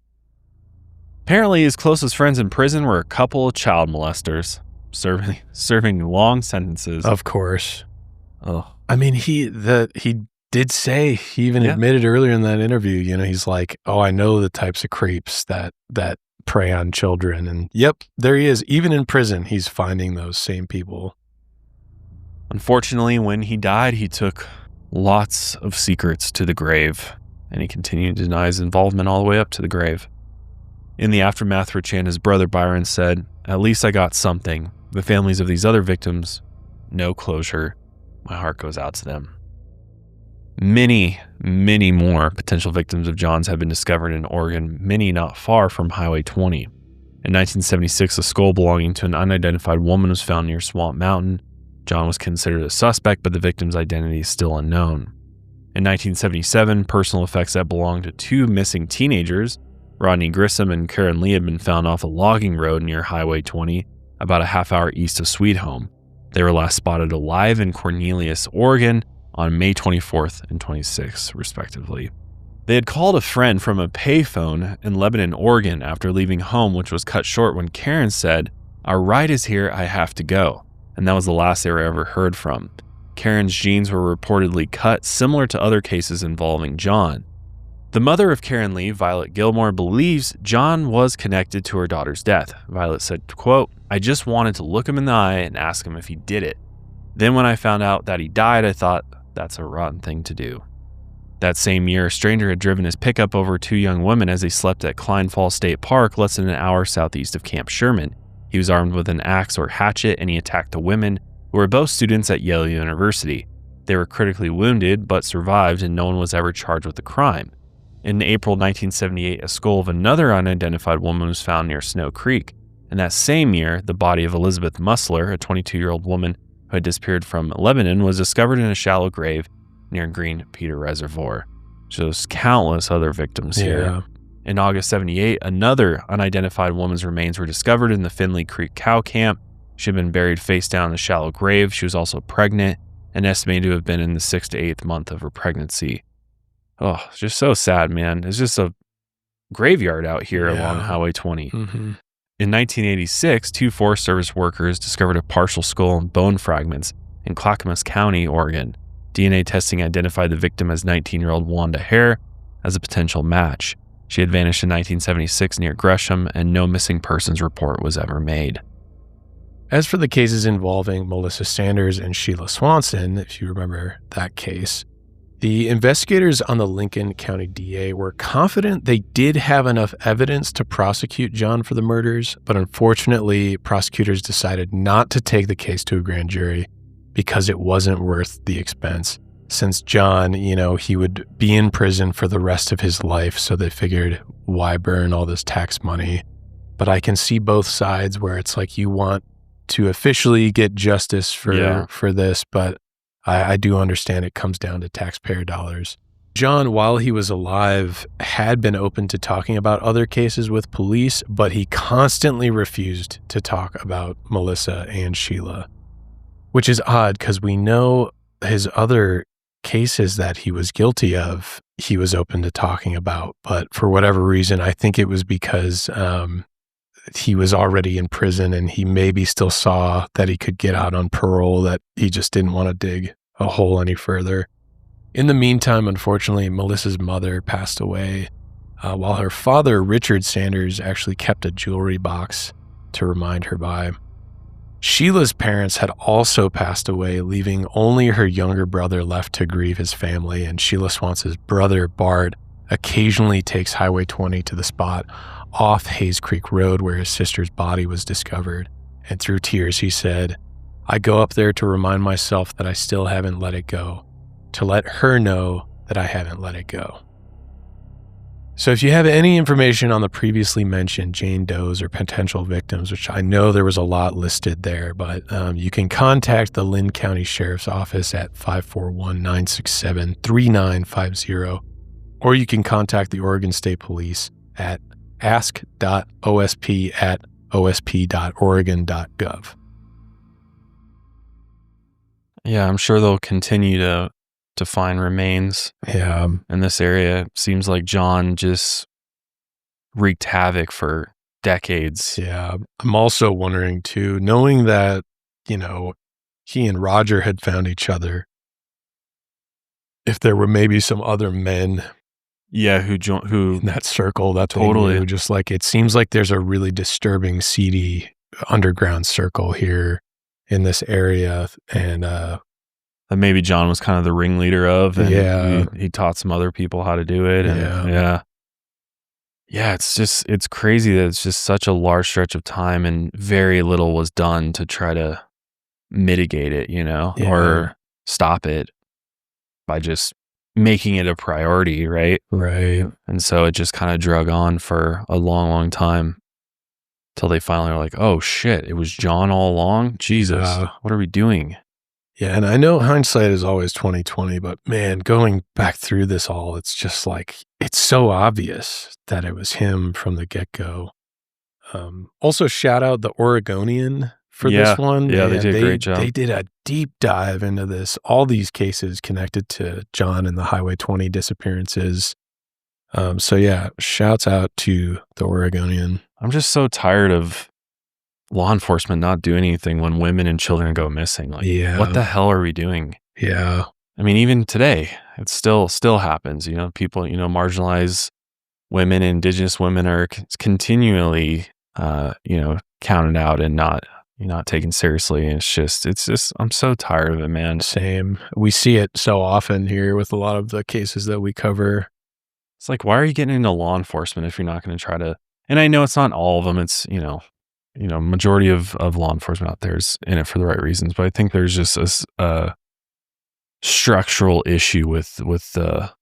Speaker 2: Apparently, his closest friends in prison were a couple of child molesters, serving long sentences.
Speaker 3: Of course.
Speaker 2: Oh,
Speaker 3: I mean, he did say, he even admitted earlier in that interview, you know, he's like, oh, I know the types of creeps that prey on children. And yep, there he is. Even in prison, he's finding those same people.
Speaker 2: Unfortunately, when he died, he took lots of secrets to the grave, and he continued to deny his involvement all the way up to the grave. In the aftermath, Rachanda's brother Byron said, "At least I got something. The families of these other victims, no closure. My heart goes out to them." Many, many more potential victims of John's have been discovered in Oregon, many not far from Highway 20. In 1976, a skull belonging to an unidentified woman was found near Swamp Mountain. John was considered a suspect, but the victim's identity is still unknown. In 1977, personal effects that belonged to two missing teenagers, Rodney Grissom and Karen Lee, had been found off a logging road near Highway 20, about a half hour east of Sweet Home. They were last spotted alive in Cornelius, Oregon, on May 24th and 26th, respectively. They had called a friend from a payphone in Lebanon, Oregon, after leaving home, which was cut short when Karen said, "Our ride is here, I have to go." And that was the last they were ever heard from. Karen's jeans were reportedly cut, similar to other cases involving John. The mother of Karen Lee, Violet Gilmore, believes John was connected to her daughter's death. Violet said, quote, "I just wanted to look him in the eye and ask him if he did it. Then when I found out that he died, I thought, that's a rotten thing to do." That same year, a stranger had driven his pickup over two young women as they slept at Klein Falls State Park, less than an hour southeast of Camp Sherman. He was armed with an axe or hatchet, and he attacked the women, who were both students at Yale University. They were critically wounded, but survived, and no one was ever charged with the crime. In April 1978, a skull of another unidentified woman was found near Snow Creek. In that same year, the body of Elizabeth Musler, a 22-year-old woman who had disappeared from Lebanon, was discovered in a shallow grave near Green Peter Reservoir. So there's countless other victims here. In August 78, another unidentified woman's remains were discovered in the Finley Creek cow camp. She had been buried face down in a shallow grave. She was also pregnant and estimated to have been in the 6th to 8th month of her pregnancy. Oh, it's just so sad, man. It's just a graveyard out here along Highway 20.
Speaker 3: Mm-hmm.
Speaker 2: In 1986, two Forest Service workers discovered a partial skull and bone fragments in Clackamas County, Oregon. DNA testing identified the victim as 19-year-old Wanda Hare as a potential match. She had vanished in 1976 near Gresham, and no missing persons report was ever made.
Speaker 3: As for the cases involving Melissa Sanders and Sheila Swanson, if you remember that case, the investigators on the Lincoln County DA were confident they did have enough evidence to prosecute John for the murders, but unfortunately, prosecutors decided not to take the case to a grand jury because it wasn't worth the expense. Since John, he would be in prison for the rest of his life, so they figured, why burn all this tax money? But I can see both sides where it's like you want to officially get justice for this, but I do understand it comes down to taxpayer dollars. John, while he was alive, had been open to talking about other cases with police, but he constantly refused to talk about Melissa and Sheila, which is odd because we know his other cases that he was guilty of, he was open to talking about. But for whatever reason, I think it was because he was already in prison and he maybe still saw that he could get out on parole, that he just didn't want to dig a hole any further. In the meantime, unfortunately, Melissa's mother passed away, while her father, Richard Sanders, actually kept a jewelry box to remind her by. Sheila's parents had also passed away, leaving only her younger brother left to grieve his family, and Sheila Swanson's brother, Bart, occasionally takes Highway 20 to the spot off Hayes Creek Road where his sister's body was discovered, and through tears he said, "I go up there to remind myself that I still haven't let it go, to let her know that I haven't let it go." So if you have any information on the previously mentioned Jane Does or potential victims, which I know there was a lot listed there, but you can contact the Linn County Sheriff's Office at 541-967-3950, or you can contact the Oregon State Police at ask.osp@osp.oregon.gov.
Speaker 2: Yeah, I'm sure they'll continue to find remains in this area. It seems like John just wreaked havoc for decades.
Speaker 3: Yeah. I'm also wondering too, knowing that, he and Roger had found each other, if there were maybe some other men
Speaker 2: Yeah, who
Speaker 3: in that circle that
Speaker 2: Totally.
Speaker 3: they knew, just like it seems like there's a really disturbing, seedy underground circle here in this area. And
Speaker 2: that maybe John was kind of the ringleader of, and
Speaker 3: Yeah.
Speaker 2: he taught some other people how to do it. And yeah, it's crazy that it's just such a large stretch of time and very little was done to try to mitigate it, or stop it by just making it a priority, right?
Speaker 3: Right.
Speaker 2: And so it just kind of drug on for a long, long time till they finally were like, oh shit, it was John all along? Jesus, what are we doing?
Speaker 3: Yeah, and I know hindsight is always 20/20, but man, going back through this all, it's just like, it's so obvious that it was him from the get-go. Also, shout out the Oregonian for this one.
Speaker 2: Yeah, they did a great job.
Speaker 3: They did a deep dive into this, all these cases connected to John and the Highway 20 disappearances. So yeah, shouts out to the Oregonian.
Speaker 2: I'm just so tired of law enforcement not doing anything when women and children go missing. Like, what the hell are we doing?
Speaker 3: Yeah.
Speaker 2: I mean, even today, it still happens. People, marginalized women, indigenous women are continually, counted out and not taken seriously. And it's just, I'm so tired of it, man.
Speaker 3: Same. We see it so often here with a lot of the cases that we cover.
Speaker 2: It's like, why are you getting into law enforcement if you're not going to try to, and I know it's not all of them. It's, majority of law enforcement out there is in it for the right reasons, but I think there's just a structural issue with the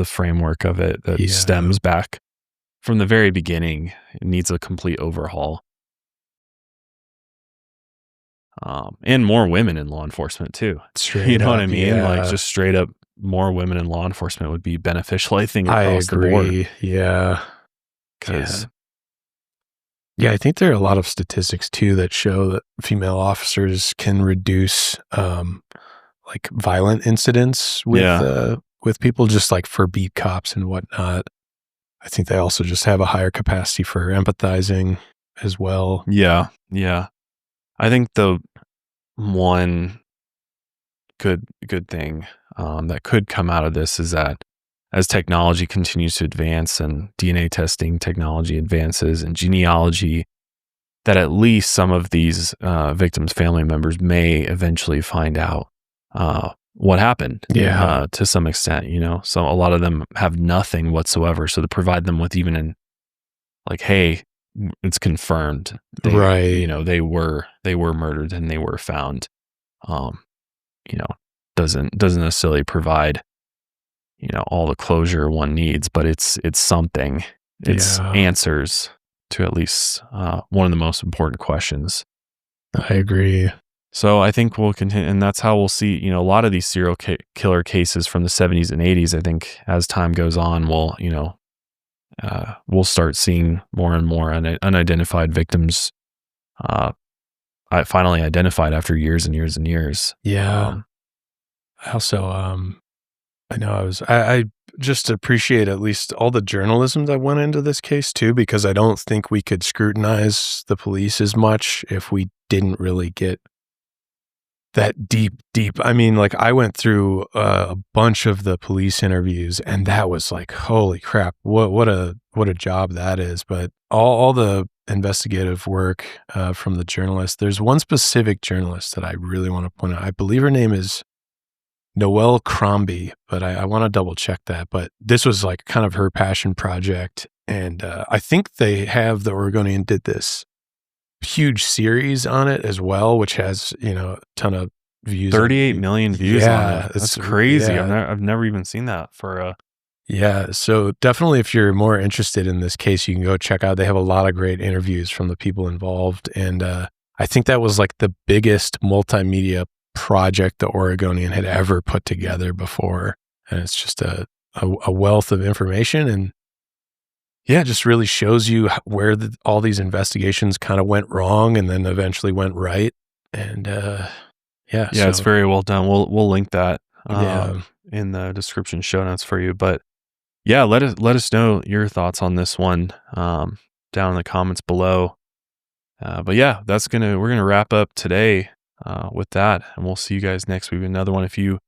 Speaker 2: framework of it that stems back from the very beginning. It needs a complete overhaul. And more women in law enforcement too.
Speaker 3: Straight
Speaker 2: you know
Speaker 3: up,
Speaker 2: what I mean?
Speaker 3: yeah.
Speaker 2: Like, just straight up, more women in law enforcement would be beneficial, I think, across the board.
Speaker 3: Yeah.
Speaker 2: Because
Speaker 3: I think there are a lot of statistics too that show that female officers can reduce like violent incidents with people, just like for beat cops and whatnot. I think they also just have a higher capacity for empathizing as well.
Speaker 2: Yeah. I think the one good thing that could come out of this is that as technology continues to advance and DNA testing technology advances and genealogy, that at least some of these victims' family members may eventually find out what happened. To some extent, so a lot of them have nothing whatsoever. So to provide them with even hey, it's confirmed, they were murdered and they were found, doesn't necessarily provide all the closure one needs, but it's something. It's answers to at least one of the most important questions.
Speaker 3: I agree.
Speaker 2: So I think we'll continue, and that's how we'll see, a lot of these serial killer cases from the 70s and 80s. I think as time goes on, we'll start seeing more and more unidentified victims finally identified after years and years and years.
Speaker 3: Yeah. I also, I just appreciate at least all the journalism that went into this case too, because I don't think we could scrutinize the police as much if we didn't really get that deep. I mean, like, I went through a bunch of the police interviews, and that was like, holy crap, what a job that is. But all the investigative work from the journalists. There's one specific journalist that I really want to point out. I believe her name is Noelle Crombie, but I want to double check that. But this was like kind of her passion project. And I think the Oregonian did this huge series on it as well, which has, a ton of views.
Speaker 2: 38 million views on it. That's crazy.
Speaker 3: Yeah.
Speaker 2: I've never even seen that for a...
Speaker 3: Yeah. So definitely, if you're more interested in this case, you can go check out. They have a lot of great interviews from the people involved. And I think that was like the biggest multimedia project the Oregonian had ever put together before. And it's just a wealth of information. And yeah, it just really shows you where all these investigations kind of went wrong and then eventually went right. And
Speaker 2: it's very well done. We'll link that in the description show notes for you. But yeah, let us know your thoughts on this one. down in the comments below. But yeah, we're gonna wrap up today with that, and we'll see you guys next week with another one. If you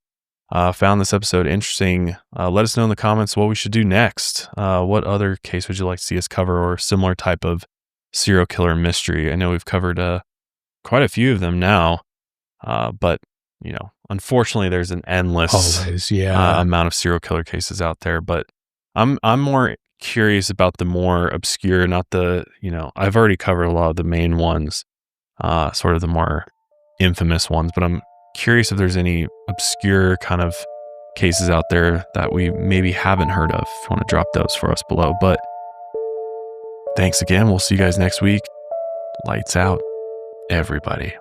Speaker 2: found this episode interesting, let us know in the comments what we should do next. What other case would you like to see us cover, or similar type of serial killer mystery? I know we've covered quite a few of them now, but unfortunately, there's an endless amount of serial killer cases out there. But I'm more curious about the more obscure, not the I've already covered a lot of the main ones, sort of the more infamous ones, but I'm curious if there's any obscure kind of cases out there that we maybe haven't heard of. If you want to drop those for us below. But thanks again. We'll see you guys next week. Lights out, everybody.